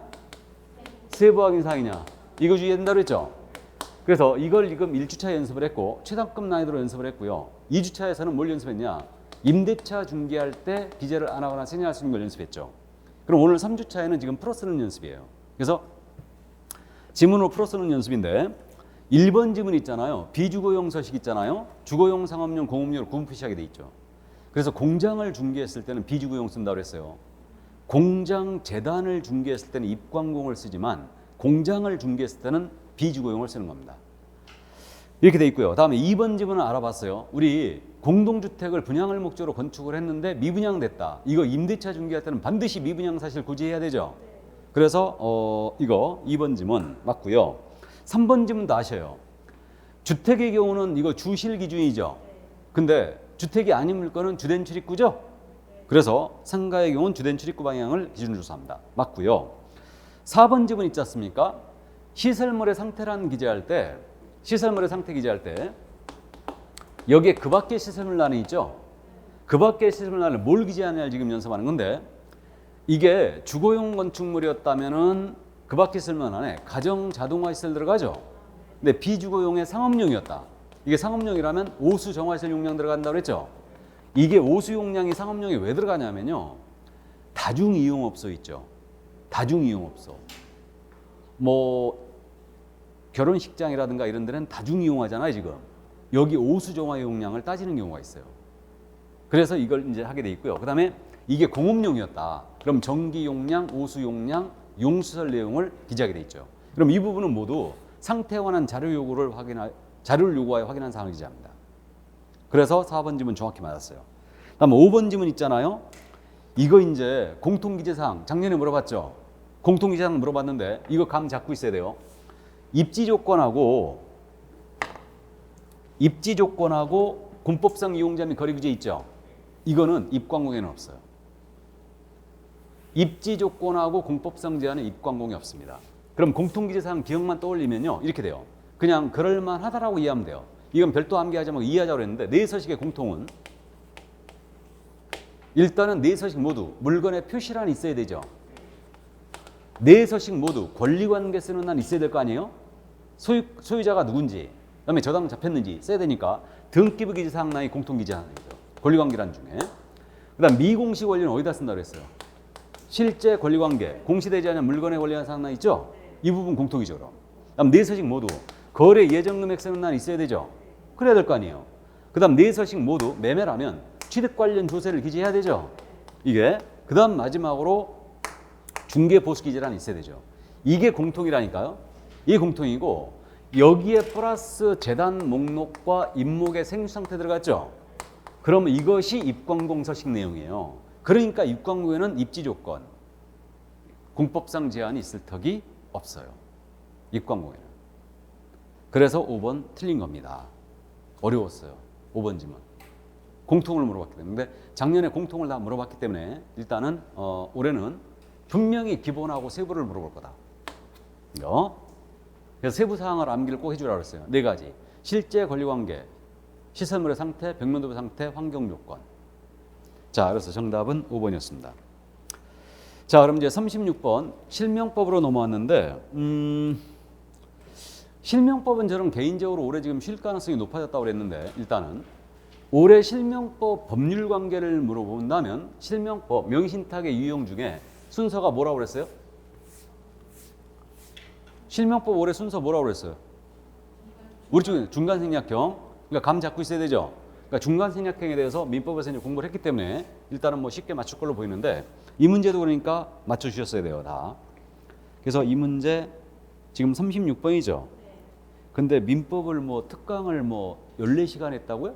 S1: 세부 확인 사항이냐? 이거 주의해야 된다고 했죠? 그래서 이걸 지금 1주차 연습을 했고 최단급 난이도로 연습을 했고요. 2주차에서는 뭘 연습했냐? 임대차 중개할 때 기재를 안 하거나 생략할 수 있는 걸 연습했죠. 그럼 오늘 3주차에는 지금 풀어 쓰는 연습이에요. 그래서 지문으로 풀어 쓰는 연습인데 1번 지문 있잖아요. 비주거용 서식 있잖아요. 주거용, 상업용, 공업용으로 구분 표시하게 돼 있죠. 그래서 공장을 중개했을 때는 비주거용 쓴다고 했어요. 공장 재단을 중개했을 때는 입광공을 쓰지만 공장을 중개했을 때는 비주거용을 쓰는 겁니다. 이렇게 돼 있고요. 다음에 2번 지문은 알아봤어요. 우리 공동주택을 분양을 목적으로 건축을 했는데 미분양됐다. 이거 임대차 중개할 때는 반드시 미분양 사실 고지해야 되죠. 그래서 이거 2번 지문 맞고요. 3번 지문도 아셔요. 주택의 경우는 이거 주실 기준이죠. 근데 주택이 아닌 물건은 주된 출입구죠. 그래서 상가의 경우는 주된 출입구 방향을 기준으로 조사합니다. 맞고요. 4번 지문 있지 않습니까? 시설물의 상태라는 기재할 때 시설물의 상태 기재할 때 여기에 그 밖의 시설물란이 있죠. 그 밖의 시설물란을 뭘 기재하느냐를 지금 연습하는 건데 이게 주거용 건축물이었다면은 그 밖의 시설물란에 가정 자동화 시설 들어가죠. 근데 비주거용의 상업용이었다. 이게 상업용이라면 오수 정화시설 용량 들어간다고 그랬죠. 이게 오수 용량이 상업용에 왜 들어가냐면요. 다중이용업소 있죠. 다중이용업소. 뭐 결혼식장이라든가 이런 데는 다중이용하잖아요, 지금. 여기 오수 정화 용량을 따지는 경우가 있어요. 그래서 이걸 이제 하게 돼 있고요. 그다음에 이게 공업용이었다. 그럼 전기 용량, 오수 용량, 용수설 내용을 기재하게 돼 있죠. 그럼 이 부분은 모두 상태에 관한 자료를 요구하여 확인한 사항을 기재합니다. 그래서 4번 지문 정확히 맞았어요. 다음 5번 지문 있잖아요. 이거 이제 공통기재사항 작년에 물어봤죠. 공통기재사항 물어봤는데 이거 감 잡고 있어야 돼요. 입지 조건하고 공법상 이용자 및 거리 규제 있죠. 이거는 입광공에는 없어요. 입지 조건하고 공법상 제한은 입광공이 없습니다. 그럼 공통기재사항 기억만 떠올리면요 이렇게 돼요. 그냥 그럴만하다라고 이해하면 돼요. 이건 별도 암기하지 말고 이해하자고 했는데 네 서식의 공통은 일단은 네 서식 모두 물건에 표시란이 있어야 되죠. 네 서식 모두 권리관계 쓰는 한 있어야 될 거 아니에요? 소유자가 누군지, 그다음에 저당 잡혔는지 써야 되니까 등기부 기재사항란이 공통기재사항이죠. 권리관계란 중에. 그다음 미공시 권리는 어디다 쓴다고 했어요? 실제 권리관계, 공시되지 않은 물건의 권리관 사항란 있죠? 이 부분 공통이죠. 그다음 네 서식 모두 거래 예정 금액 쓰는 난 있어야 되죠. 그래야 될 거 아니에요. 그다음 네 서식 모두 매매라면 취득 관련 조세를 기재해야 되죠. 이게 그다음 마지막으로 중개 보수 기재란이 있어야 되죠. 이게 공통이라니까요. 이게 공통이고 여기에 플러스 재단 목록과 임목의 생수 상태 들어갔죠. 그러면 이것이 입광공 서식 내용이에요. 그러니까 입광공에는 입지 조건, 공법상 제한이 있을 턱이 없어요. 입광공에는. 그래서 5번 틀린 겁니다. 어려웠어요. 5번 지문. 공통을 물어봤기 때문에. 근데 작년에 공통을 다 물어봤기 때문에 일단은 올해는 분명히 기본하고 세부를 물어볼 거다. 그래서 세부 사항을 암기를 꼭 해주라고 했어요. 네 가지. 실제 권리관계, 시설물의 상태, 벽면도부 상태, 환경 조건. 자, 그래서 정답은 5번이었습니다. 자, 그럼 이제 36번 실명법으로 넘어왔는데 실명법은 저는 개인적으로 올해 지금 쉴 가능성이 높아졌다고 그랬는데 일단은 올해 실명법 법률 관계를 물어본다면 실명법 명의신탁의 유형 중에 순서가 뭐라고 그랬어요? 실명법 올해 순서 뭐라고 그랬어요? 우리 쪽에 중간생략형. 그러니까 감 잡고 있어야 되죠. 그러니까 중간생략형에 대해서 민법에서 이제 공부를 했기 때문에 일단은 뭐 쉽게 맞출 걸로 보이는데 이 문제도 그러니까 맞춰주셨어야 돼요, 다. 그래서 이 문제 지금 36번이죠. 근데 민법을 뭐 특강을 뭐 14시간 했다고요?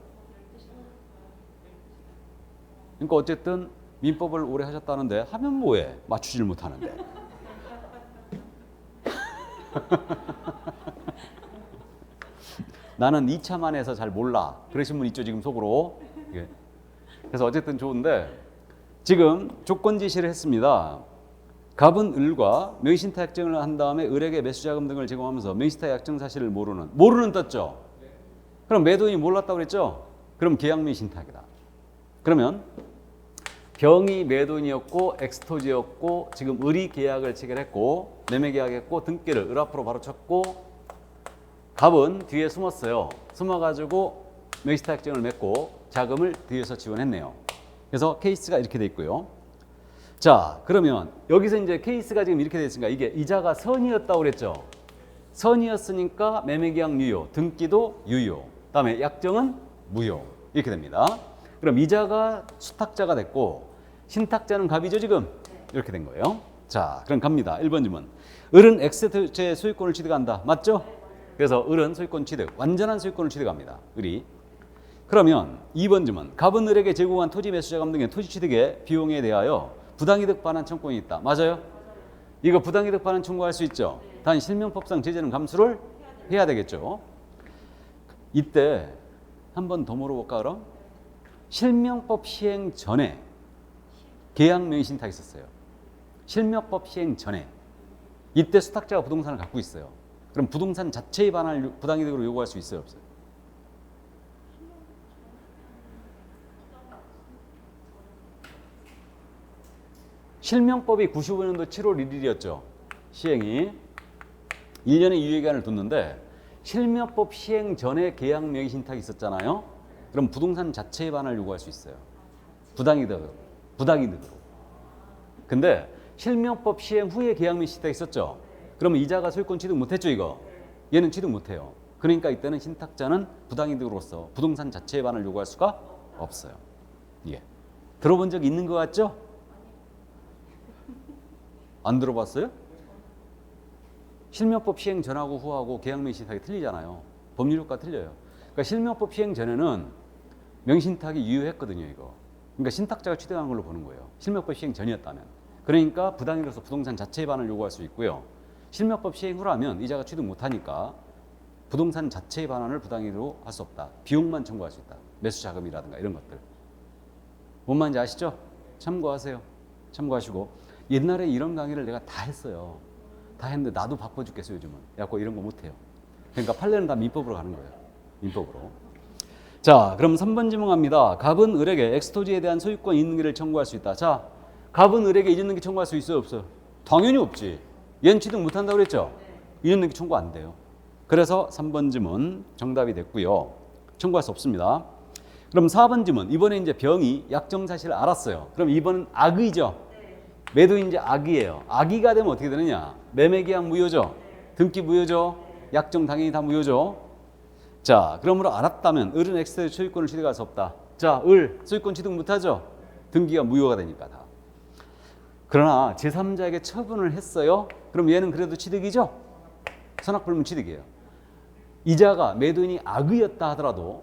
S1: 그러니까 어쨌든 민법을 오래 하셨다는데 하면 뭐해? 맞추질 못하는데. 나는 2차만 해서 잘 몰라. 그러신 분 있죠, 지금 속으로. 그래서 어쨌든 좋은데 지금 조건 제시를 했습니다. 갑은 을과 명의신탁 약정을 한 다음에 을에게 매수자금 등을 제공하면서 명의신탁 약정 사실을 모르는 떴죠. 그럼 매도인이 몰랐다고 그랬죠. 그럼 계약 명의신탁이다. 그러면 병이 매도인이었고 엑스토지였고 지금 을이 계약을 체결했고 매매 계약했고 등기를 을 앞으로 바로 쳤고 갑은 뒤에 숨었어요. 숨어가지고 명시타액증을 맺고 자금을 뒤에서 지원했네요. 그래서 케이스가 이렇게 돼 있고요. 자, 그러면 여기서 이제 케이스가 지금 이렇게 됐으니까 이게 이자가 선이었다고 그랬죠. 선이었으니까 매매계약 유효, 등기도 유효, 그다음에 약정은 무효 이렇게 됩니다. 그럼 이자가 수탁자가 됐고 신탁자는 갑이죠 지금 이렇게 된 거예요. 자, 그럼 갑니다. 1번 질문. 을은 X의 소유권을 취득한다. 맞죠? 그래서 을은 소유권 취득, 완전한 소유권을 취득합니다. 을이. 그러면 2번 질문. 갑은 을에게 제공한 토지 매수 자금 등의 토지 취득의 비용에 대하여 부당이득 반환 청구권이 있다. 맞아요? 이거 부당이득 반환 청구할 수 있죠. 단 실명법상 제재는 감수를 해야 되겠죠. 이때 한 번 더 물어볼까 그럼? 실명법 시행 전에 계약 명의신탁이 있었어요. 실명법 시행 전에 이때 수탁자가 부동산을 갖고 있어요. 그럼 부동산 자체의 반환을 부당이득으로 요구할 수 있어요 없어요? 실명법이 95년도 7월 1일이었죠. 시행이 1년의 유예기간을 뒀는데 실명법 시행 전에 계약 명의신탁이 있었잖아요. 그럼 부동산 자체의 반환을 요구할 수 있어요. 부당이득으로. 근데 실명법 시행 후에 계약 명의신탁이 있었죠. 그러면 이자가 소유권 취득 못했죠 이거. 얘는 취득 못해요. 그러니까 이때는 신탁자는 부당이득으로서 부동산 자체의 반환을 요구할 수가 없어요. 예. 들어본 적 있는 것 같죠? 안 들어봤어요? 실명법 시행 전하고 후하고 계약 명의신탁이 틀리잖아요. 법률효과 틀려요. 그러니까 실명법 시행 전에는 명의신탁이 유효했거든요, 이거. 그러니까 신탁자가 취득한 걸로 보는 거예요. 실명법 시행 전이었다면. 그러니까 부당이득으로서 부동산 자체의 반환을 요구할 수 있고요. 실명법 시행 후라면 이자가 취득 못하니까 부동산 자체의 반환을 부당이득으로 할 수 없다. 비용만 청구할 수 있다. 매수 자금이라든가 이런 것들. 뭔 말인지 아시죠? 참고하세요. 참고하시고. 옛날에 이런 강의를 내가 다 했어요. 다 했는데 나도 바빠 죽겠어요 요즘은. 그래갖고 이런 거 못해요. 그러니까 판례는 다 민법으로 가는 거예요. 민법으로. 자, 그럼 3번 질문 갑니다. 갑은 을에게 엑스토지에 대한 소유권 이전등기를 청구할 수 있다. 자, 갑은 을에게 이전등기 청구할 수 있어요 없어요? 당연히 없지. 얘는 취득 못한다고 그랬죠? 이전등기 청구 안 돼요. 그래서 3번 질문 정답이 됐고요. 청구할 수 없습니다. 그럼 4번 질문. 이번에 이제 병이 약정 사실을 알았어요. 그럼 이번은 악의죠. 매도인 이제 악의예요. 악의가 되면 어떻게 되느냐? 매매계약 무효죠. 등기 무효죠. 약정 당연히 다 무효죠. 자, 그러므로 알았다면 을은 X의 소유권을 취득할 수 없다. 자, 을 소유권 취득 못하죠. 등기가 무효가 되니까 다. 그러나 제3자에게 처분을 했어요. 그럼 얘는 그래도 취득이죠. 선악불문 취득이에요. 이자가 매도인이 악의였다 하더라도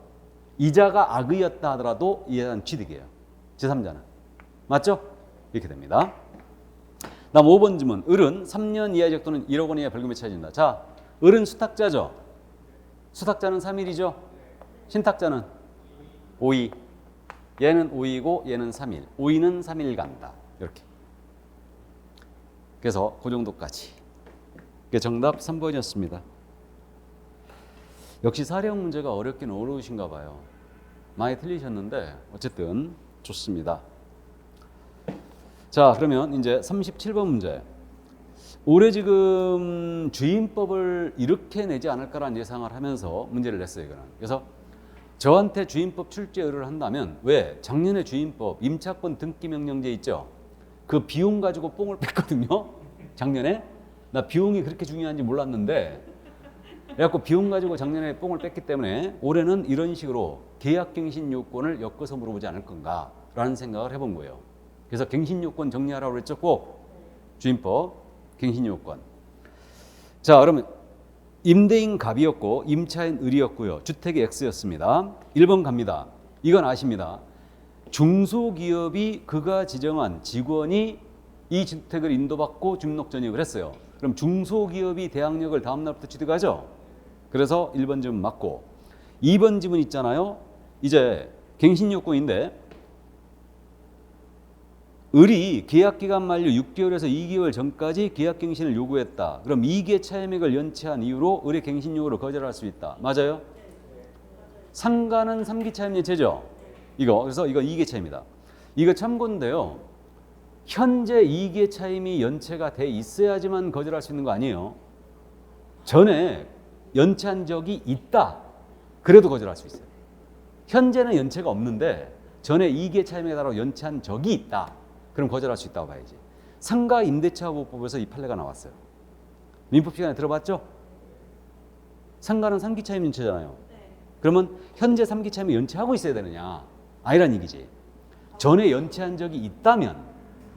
S1: 이자는 취득이에요. 제3자는. 맞죠? 이렇게 됩니다. 다음 5번 질문. 을은 3년 이하의 적 또는 1억 원 이하의 벌금에 처해진다. 자, 을은 수탁자죠. 수탁자는 3일이죠. 신탁자는 5일. 얘는 5일이고 얘는 3일. 5일은 3일 간다. 이렇게. 그래서 그 정도까지. 그게 정답 3번이었습니다. 역시 사례형 문제가 어렵긴 어려우신가 봐요. 많이 틀리셨는데 어쨌든 좋습니다. 자, 그러면 이제 37번 문제. 올해 지금 주임법을 이렇게 내지 않을까라는 예상을 하면서 문제를 냈어요, 이거는. 그래서 저한테 주임법 출제 의뢰를 한다면 왜? 작년에 주임법 임차권 등기 명령제 있죠? 그 비용 가지고 뽕을 뺐거든요. 작년에. 나 비용이 그렇게 중요한지 몰랐는데 그래갖고 비용 가지고 작년에 뽕을 뺐기 때문에 올해는 이런 식으로 계약갱신 요건을 엮어서 물어보지 않을 건가라는 생각을 해본 거예요. 그래서 갱신요건 정리하라고 그랬죠. 꼭 주임법 갱신요건. 자, 그러면 임대인 갑이었고 임차인 을이었고요. 주택이 X였습니다. 1번 갑니다. 이건 아십니다. 중소기업이 그가 지정한 직원이 이 주택을 인도받고 주민등록전입을 했어요. 그럼 중소기업이 대항력을 다음 날부터 취득하죠. 그래서 1번 지문 맞고 2번 지문 있잖아요. 이제 갱신요건인데 을이 계약기간 만료 6개월에서 2개월 전까지 계약갱신을 요구했다. 그럼 2개 차임액을 연체한 이유로 을의 갱신 요구를 거절할 수 있다. 맞아요? 상가는 3기 차임 연체죠. 그래서 이거 2개 차입니다. 이거 참고인데요. 현재 이익의 차임이 연체가 돼 있어야지만 거절할 수 있는 거 아니에요. 전에 연체한 적이 있다. 그래도 거절할 수 있어요. 현재는 연체가 없는데 전에 이익의 차임에 따라 연체한 적이 있다. 그럼 거절할 수 있다고 봐야지. 상가 임대차 보호법에서 이 판례가 나왔어요. 민법 시간에 들어봤죠? 상가는 3기 차임 연체잖아요. 그러면 현재 3기 차임을 연체하고 있어야 되느냐? 아니란 얘기지. 전에 연체한 적이 있다면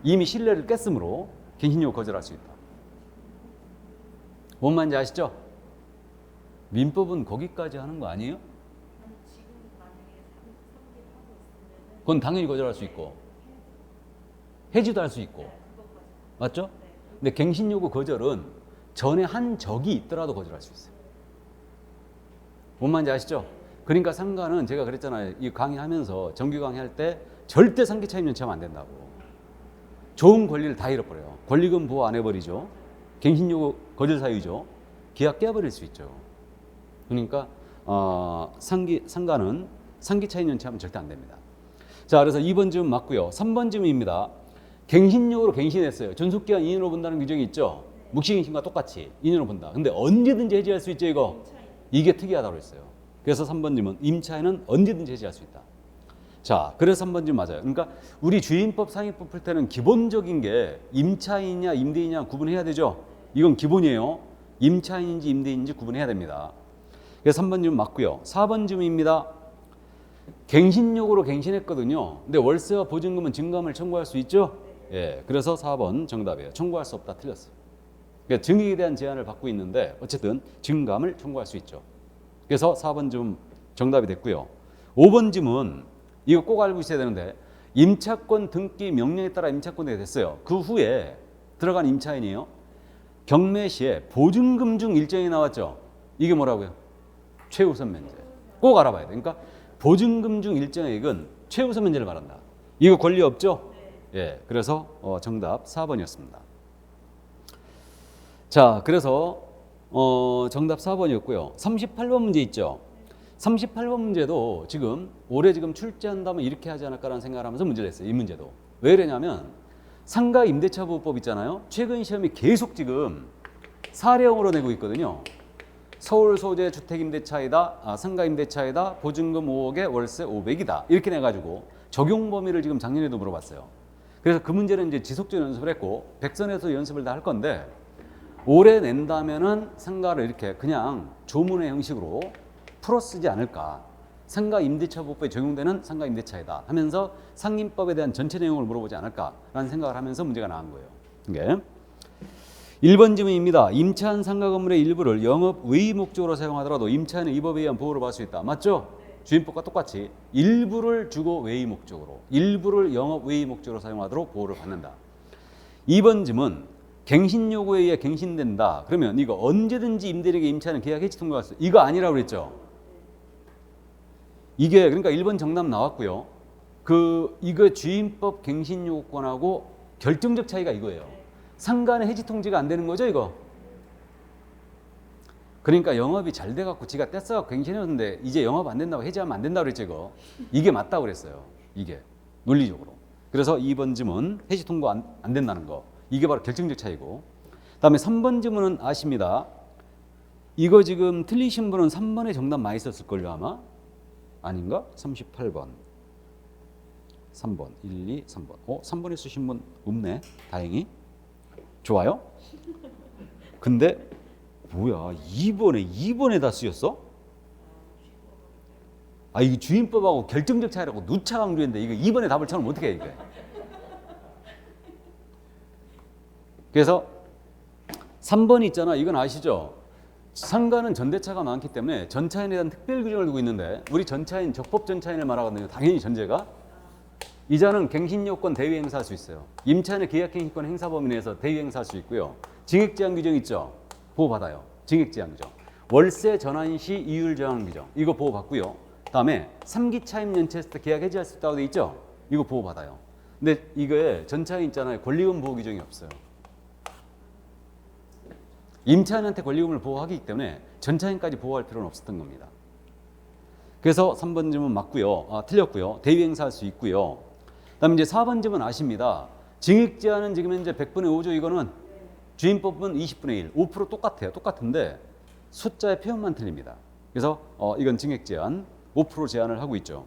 S1: 이미 신뢰를 깼으므로 갱신요구 거절할 수 있다. 뭔 말인지 아시죠? 민법은 거기까지 하는 거 아니에요? 그건 당연히 거절할 수 있고 해지도 할 수 있고 맞죠? 근데 갱신요구 거절은 전에 한 적이 있더라도 거절할 수 있어요. 뭔 말인지 아시죠? 그러니까 상가는 제가 그랬잖아요. 이 강의하면서 정규 강의할 때 절대 상기 차임 연체하면 안 된다고. 좋은 권리를 다 잃어버려요. 권리금 보호 안 해버리죠. 갱신요구 거절 사유죠. 계약 깨버릴 수 있죠. 그러니까 상가는 상기 차임 연체하면 절대 안 됩니다. 자, 그래서 2번 질문 맞고요. 3번 질문입니다. 갱신요구로 갱신했어요. 존속기한 2년으로 본다는 규정이 있죠. 묵시갱신과 똑같이 2년으로 본다. 근데 언제든지 해지할 수 있죠, 이거. 이게 특이하다고 했어요. 그래서 3번 질문, 임차인은 언제든지 해지할 수 있다. 자, 그래서 3번 질문 맞아요. 그러니까 우리 주임법 상위법 풀 때는 기본적인 게 임차인이냐 임대인이냐 구분해야 되죠. 이건 기본이에요. 임차인인지 임대인인지 구분해야 됩니다. 그래서 3번 질문 맞고요. 4번 질문입니다. 갱신요구로 갱신했거든요. 근데 월세와 보증금은 증감을 청구할 수 있죠? 예, 그래서 4번 정답이에요. 청구할 수 없다. 틀렸어요. 그러니까 증액에 대한 제한을 받고 있는데 어쨌든 증감을 청구할 수 있죠. 그래서 4번 좀 정답이 됐고요. 5번 질문 이거 꼭 알고 있어야 되는데 임차권 등기 명령에 따라 임차권이 됐어요. 그 후에 들어간 임차인이에요. 경매 시에 보증금 중 일정이 나왔죠. 이게 뭐라고요? 최우선 면제. 꼭 알아봐야 돼. 그러니까 보증금 중 일정액은 최우선 면제를 말한다. 이거 권리 없죠? 예, 그래서 정답 4번이었습니다. 자, 그래서 정답 4번이었고요. 38번 문제 있죠. 38번 문제도 지금 올해 지금 출제한다면 이렇게 하지 않을까라는 생각을 하면서 문제를 했어요. 이 문제도. 왜 그러냐면 상가 임대차 보호법 있잖아요. 최근 시험이 계속 지금 사례형으로 내고 있거든요. 서울 소재 주택 임대차이다, 상가 임대차이다, 보증금 5억에 월세 500이다. 이렇게 내가지고 적용 범위를 지금 작년에도 물어봤어요. 그래서 그 문제는 이제 지속적으로 연습을 했고 백선에서 연습을 다 할 건데 올해 낸다면은 상가를 이렇게 그냥 조문의 형식으로 풀어 쓰지 않을까. 상가 임대차 보호법에 적용되는 상가 임대차이다 하면서 상임법에 대한 전체 내용을 물어보지 않을까라는 생각을 하면서 문제가 나온 거예요. 이게 1번 질문입니다. 임차한 상가 건물의 일부를 영업 외의 목적으로 사용하더라도 임차인은 이 법에 의한 보호를 받을 수 있다. 맞죠? 주임법과 똑같이 일부를 주거 외의 목적으로, 일부를 영업 외의 목적으로 사용하도록 보호를 받는다. 2번 질문, 갱신 요구에 의해 갱신된다. 그러면 이거 언제든지 임대력에 임차인은 계약 해지 통과할 수, 이거 아니라고 그랬죠? 이게 그러니까 1번 정답 나왔고요. 이거 주임법 갱신 요구권하고 결정적 차이가 이거예요. 상가는 해지 통지가 안 되는 거죠, 이거. 그러니까 영업이 잘 돼갖고 지가 뗐어갖고 갱신했는데 이제 영업 안 된다고 해지하면 안 된다고 그랬죠, 이거. 이게 맞다고 그랬어요. 이게 논리적으로. 그래서 2번 질문 해지 통과 안 된다는 거. 이게 바로 결정적 차이고. 그다음에 3번 질문은 아십니다. 이거 지금 틀리신 분은 3번에 정답 많이 썼을걸요, 아마. 아닌가? 38번. 3번. 1, 2, 3번. 3번에 쓰신 분 없네. 다행히. 좋아요. 근데 뭐야? 2번에 다 쓰였어? 아, 이게 주임법하고 결정적 차이라고 누차 강조했는데 이거 2번에 답을 쳐놓으면 어떻게 해, 이게? 그래서 3번이 있잖아. 이건 아시죠? 상가는 전대차가 많기 때문에 전차인에 대한 특별 규정을 두고 있는데 우리 전차인, 적법 전차인을 말하거든요. 당연히 전제가. 이자는 갱신요건 대위 행사할 수 있어요. 임차인의 계약갱신권 행사 범위 내에서 대위 행사할 수 있고요. 증액제한 규정 있죠? 보호받아요. 증액제한 규정. 월세 전환 시 이율 저항 규정. 이거 보호받고요. 그다음에 3기 차임 연체했을 때 계약 해지할 수 있다고 돼 있죠? 이거 보호받아요. 근데 이거에 전차인 있잖아요. 권리금 보호 규정이 없어요. 임차인한테 권리금을 보호하기 때문에 전차인까지 보호할 필요는 없었던 겁니다. 그래서 3번 질문 맞고요. 틀렸고요. 대위 행사할 수 있고요. 그다음에 이제 4번 지문 아십니다. 증액 제한은 지금 현재 100분의 5죠. 이거는 주임법은 20분의 1, 5% 똑같아요. 똑같은데 숫자의 표현만 틀립니다. 그래서 이건 증액 제한, 5% 제한을 하고 있죠.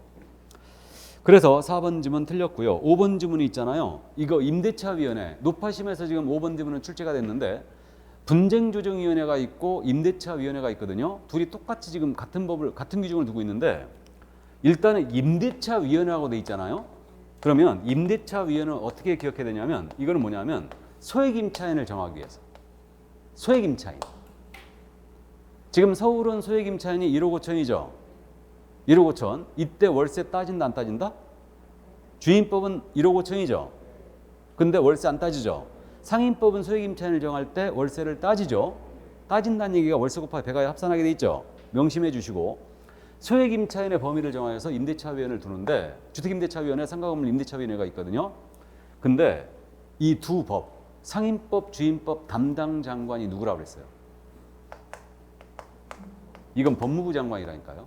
S1: 그래서 4번 지문 틀렸고요. 5번 지문이 있잖아요. 이거 임대차위원회, 높아심에서 지금 5번 지문은 출제가 됐는데 분쟁조정위원회가 있고 임대차위원회가 있거든요. 둘이 똑같이 지금 같은 법을, 같은 규정을 두고 있는데 일단은 임대차위원회라고 돼 있잖아요. 그러면 임대차위원회는 어떻게 기억해야 되냐면 이거는 뭐냐면 소액임차인을 정하기 위해서. 소액임차인. 지금 서울은 소액임차인이 1억 5천이죠. 1억 5천. 이때 월세 따진다 안 따진다? 주임법은 1억 5천이죠. 근데 월세 안 따지죠. 상임법은 소액임차인을 정할 때 월세를 따지죠. 따진다는 얘기가 월세 곱하기 배가 합산하게 돼 있죠. 명심해 주시고 소액임차인의 범위를 정하여서 임대차위원회를 두는데 주택임대차위원회, 상가건물 임대차위원회가 있거든요. 근데 이 두 법, 상임법, 주임법 담당 장관이 누구라고 그랬어요? 이건 법무부 장관이라니까요.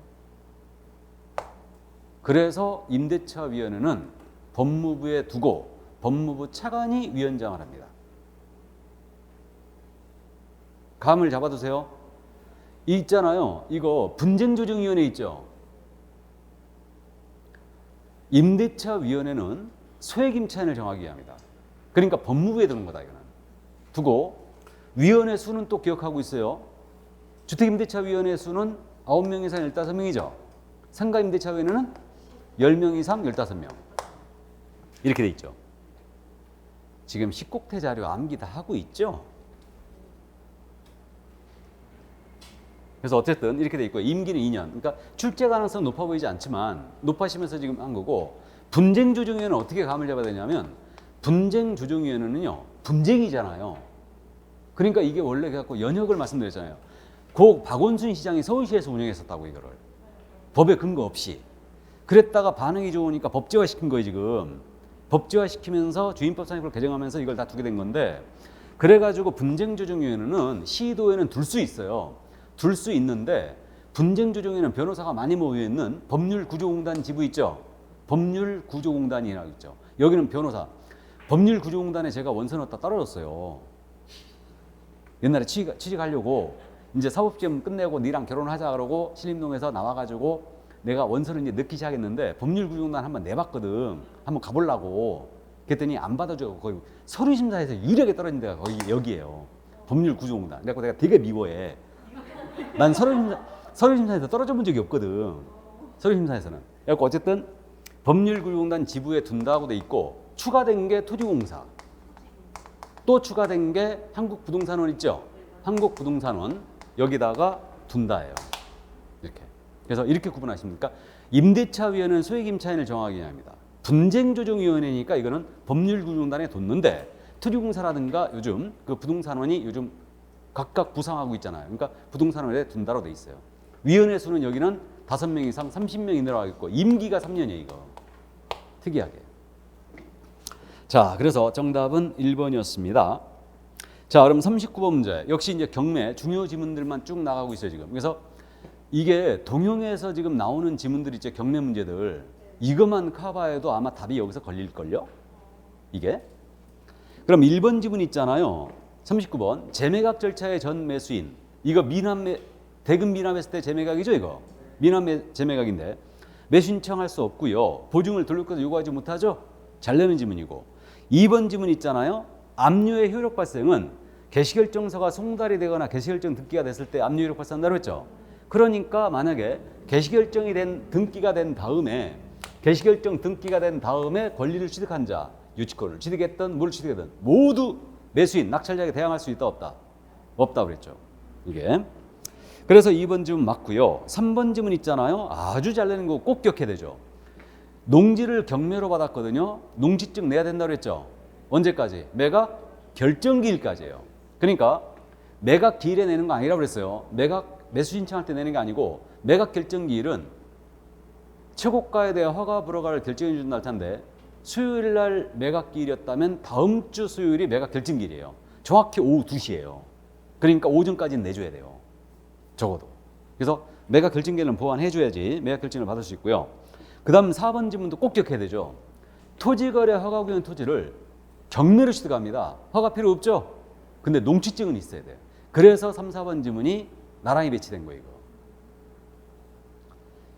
S1: 그래서 임대차위원회는 법무부에 두고 법무부 차관이 위원장을 합니다. 감을 잡아두세요. 이 있잖아요. 이거 분쟁조정위원회 있죠. 임대차위원회는 소액임차인을 정하게 합니다. 그러니까 법무부에 두는 거다 이거는. 두고 위원회 수는 또 기억하고 있어요. 주택임대차위원회 수는 9명 이상 15명이죠. 상가임대차위원회는 10명 이상 15명. 이렇게 돼 있죠. 지금 10국태 자료 암기 다 하고 있죠. 그래서 어쨌든 이렇게 돼 있고 임기는 2년. 그러니까 출제 가능성 높아 보이지 않지만 높아지면서 지금 한 거고 분쟁조정위원회는 어떻게 감을 잡아야 되냐면 분쟁조정위원회는요. 분쟁이잖아요. 그러니까 이게 원래 갖고 연역을 말씀드렸잖아요. 고 박원순 시장이 서울시에서 운영했었다고 이거를. 법에 근거 없이. 그랬다가 반응이 좋으니까 법제화 시킨 거예요 지금. 법제화 시키면서 주임법 상임법을 개정하면서 이걸 다 두게 된 건데 그래가지고 분쟁조정위원회는 시도에는 둘 수 있어요. 둘 수 있는데 분쟁조정위는 변호사가 많이 모여있는 법률구조공단 지부 있죠. 법률구조공단이라고 있죠. 여기는 변호사. 법률구조공단에 제가 원서 넣었다 떨어졌어요. 옛날에 취직하려고 이제 사법시험 끝내고 니랑 결혼하자 그러고 신림동에서 나와가지고 내가 원서를 이제 넣기 시작했는데 법률구조공단 한번 내봤거든. 한번 가보려고. 그랬더니 안 받아줘. 거의 서류심사에서 유일하게 떨어진 데가 거기 여기예요. 법률구조공단. 그래서 내가 되게 미워해. 난 서류심사에서 떨어져 본 적이 없거든. 서류심사에서는. 그래서 어쨌든 법률구조공단 지부에 둔다고 돼 있고 추가된 게 토지공사. 또 추가된 게 한국부동산원 있죠. 한국부동산원 여기다가 둔다예요. 이렇게. 그래서 이렇게 구분하십니까? 임대차위원회는 소액임차인을 정하게 합니다. 분쟁조정위원회니까 이거는 법률구조공단에 뒀는데 토지공사라든가 요즘 그 부동산원이 요즘 각각 부상하고 있잖아요. 그러니까 부동산원에 둔다로 돼 있어요. 위원회 수는 여기는 5명 이상 30명 이내로 있고 임기가 3년이에요. 이거 특이하게. 자, 그래서 정답은 1번이었습니다. 자, 그럼 39번 문제. 역시 이제 경매 중요 지문들만 쭉 나가고 있어요 지금. 그래서 이게 동영에서 지금 나오는 지문들 있죠. 경매 문제들. 이것만 커버해도 아마 답이 여기서 걸릴걸요. 이게. 그럼 1번 지문 있잖아요. 39번 재매각 절차의 전 매수인. 이거 대금 미납했을 때 재매각이죠 이거. 재매각인데 매수 신청할 수 없고요. 보증을 돌려서 요구하지 못하죠. 잘 내는 지문이고. 2번 지문 있잖아요. 압류의 효력 발생은 개시결정서가 송달이 되거나 개시결정 등기가 됐을 때 압류 효력 발생한다고 했죠. 그러니까 만약에 개시결정이 된 등기가 된 다음에 개시결정 등기가 된 다음에 권리를 취득한 자, 유치권을 취득했던 뭘 취득했든 모두 매수인, 낙찰자에게 대항할 수 있다 없다? 없다 그랬죠. 이게. 그래서 2번 지문 맞고요. 3번 지문 있잖아요. 아주 잘 내는 거 꼭 기억해야 되죠. 농지를 경매로 받았거든요. 농지증 내야 된다고 그랬죠. 언제까지? 매각 결정기일까지예요. 그러니까 매각 기일에 내는 거 아니라고 그랬어요. 매수 신청할 때 내는 게 아니고 매각 결정기일은 최고가에 대한 허가 불허가를 결정해 준 날 텐데 수요일 날 매각 기일이었다면 다음 주 수요일이 매각 결정기일이에요. 정확히 오후 2시예요. 그러니까 오전까지는 내줘야 돼요. 적어도. 그래서 매각 결정기일은 보완해 줘야지 매각 결정을 받을 수 있고요. 그 다음 4번 지문도 꼭 기억해야 되죠. 토지거래 허가 구역 토지를 경매로 취득합니다. 허가 필요 없죠? 근데 농취증은 있어야 돼요. 그래서 3, 4번 지문이 나란히 배치된 거예요. 이거.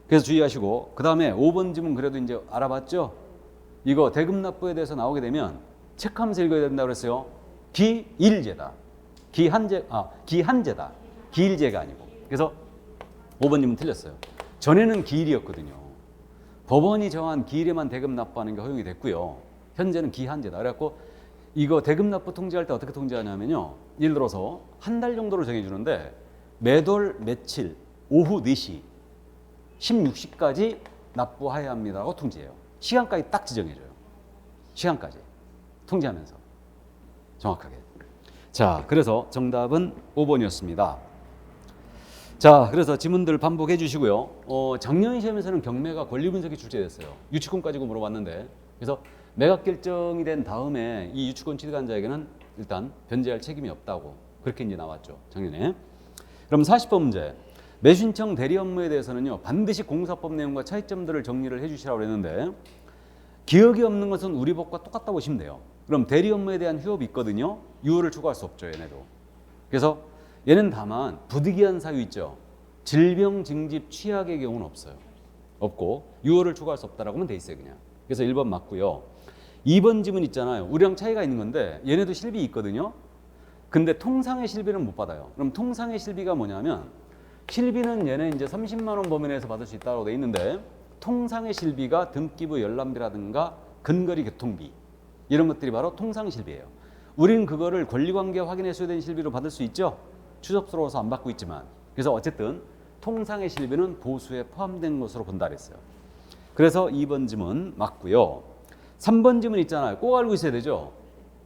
S1: 그래서 주의하시고, 그 다음에 5번 지문 그래도 이제 알아봤죠? 이거 대금납부에 대해서 나오게 되면 체크하면서 읽어야 된다고 그랬어요. 기일제다. 기한제다. 기일제가 아니고. 그래서 5번 지문 틀렸어요. 전에는 기일이었거든요. 법원이 정한 기일에만 대금납부하는 게 허용이 됐고요. 현재는 기한제다. 그래갖고 이거 대금납부 통지할 때 어떻게 통지하냐면요. 예를 들어서 한 달 정도를 정해주는데 매달 며칠 오후 4시 16시까지 납부해야 합니다라고 통지해요. 시간까지 딱 지정해줘요. 시간까지 통지하면서 정확하게. 자, 그래서 정답은 5번이었습니다. 자, 그래서 지문들 반복해 주시고요. 작년 시험에서는 경매가 권리 분석이 출제됐어요. 유치권 가지고 물어봤는데, 그래서 매각 결정이 된 다음에 이 유치권 취득한 자에게는 일단 변제할 책임이 없다고 그렇게 이제 나왔죠, 작년에. 그럼 40번 문제. 매수신청 대리 업무에 대해서는요, 반드시 공사법 내용과 차이점들을 정리를 해주시라고 했는데, 기억이 없는 것은 우리 법과 똑같다고 보시면 돼요. 그럼 대리 업무에 대한 휴업이 있거든요. 유효를 추구할 수 없죠, 얘네도. 그래서 얘는 다만 부득이한 사유 있죠. 질병, 징집, 취약의 경우는 없어요. 없고 유효를 추구할 수 없다라고 하면 돼 있어요, 그냥. 그래서 1번 맞고요. 2번 지문 있잖아요. 우리랑 차이가 있는 건데 얘네도 실비 있거든요. 근데 통상의 실비는 못 받아요. 그럼 통상의 실비가 뭐냐면, 실비는 얘네 이제 30만 원 범위 내에서 받을 수 있다고 돼 있는데, 통상의 실비가 등기부 열람비라든가 근거리 교통비 이런 것들이 바로 통상 실비예요. 우리는 그거를 권리관계 확인해 줘야 되는 실비로 받을 수 있죠. 추접스러워서 안 받고 있지만. 그래서 어쨌든 통상의 실비는 보수에 포함된 것으로 본다 그랬어요. 그래서 2번 지문 맞고요. 3번 지문 있잖아요. 꼭 알고 있어야 되죠.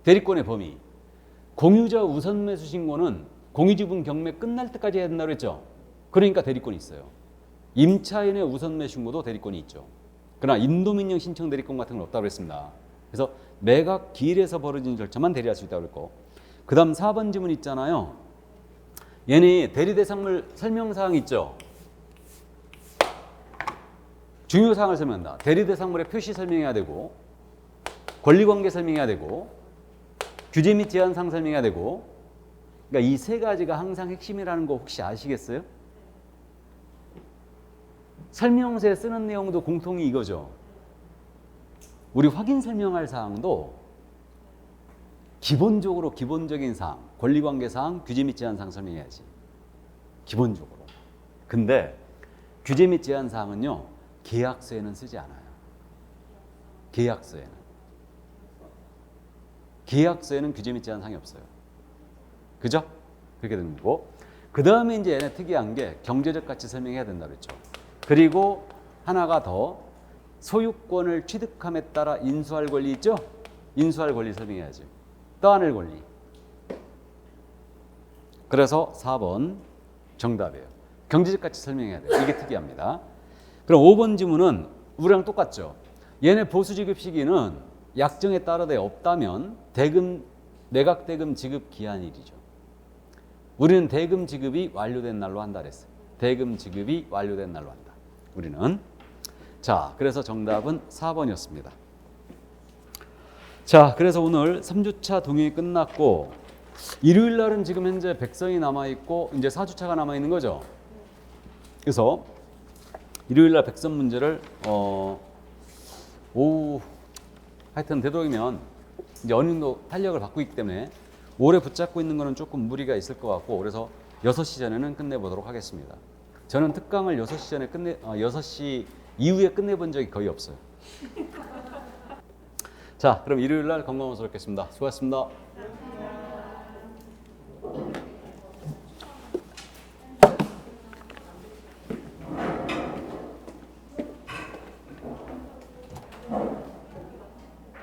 S1: 대리권의 범위. 공유자 우선 매수 신고는 공유지분 경매 끝날 때까지 해야 된다고 그랬죠. 그러니까 대리권이 있어요. 임차인의 우선 매수 신고도 대리권이 있죠. 그러나 인도민령 신청 대리권 같은 건 없다고 그랬습니다. 그래서 매각 기일에서 벌어진 절차만 대리할 수 있다고 그랬고, 그 다음 4번 지문 있잖아요. 얘네 대리대상물 설명사항 있죠. 중요사항을 설명한다. 대리대상물의 표시 설명해야 되고, 권리관계 설명해야 되고, 규제 및 제한사항 설명해야 되고. 그러니까 이 세 가지가 항상 핵심이라는 거 혹시 아시겠어요? 설명서에 쓰는 내용도 공통이 이거죠. 우리 확인 설명할 사항도 기본적으로 기본적인 사항, 권리관계 사항, 규제 및 제한 사항 설명해야지. 기본적으로. 근데 규제 및 제한 사항은요, 계약서에는 쓰지 않아요. 계약서에는 규제 및 제한 사항이 없어요. 그죠? 그렇게 되는 거고. 그 다음에 이제 얘네 특이한 게 경제적 가치 설명해야 된다 그랬죠. 그리고 하나가 더, 소유권을 취득함에 따라 인수할 권리 있죠? 인수할 권리 설명해야지. 떠안을 권리. 그래서 4번 정답이에요. 경제적 가치 설명해야 돼요. 이게 특이합니다. 그럼 5번 지문은 우리랑 똑같죠. 얘네 보수 지급 시기는 약정에 따르되 없다면 매각 대금 지급 기한일이죠. 우리는 대금 지급이 완료된 날로 한다 그랬어요. 대금 지급이 완료된 날로 한다. 우리는. 자, 그래서 정답은 4번이었습니다. 자, 그래서 오늘 3주차 동의가 끝났고, 일요일 날은 지금 현재 백성이 남아있고 이제 4주차가 남아있는 거죠. 그래서 일요일 날 백성 문제를 오후 하여튼 되도록이면 이제 어느 정도 탄력을 받고 있기 때문에 오래 붙잡고 있는 거는 조금 무리가 있을 것 같고, 그래서 6시 전에는 끝내보도록 하겠습니다. 저는 특강을 6시 전에 6시 이후에 끝내본 적이 거의 없어요. 자, 그럼 일요일 날 건강한 모습 뵙겠습니다. 수고하셨습니다.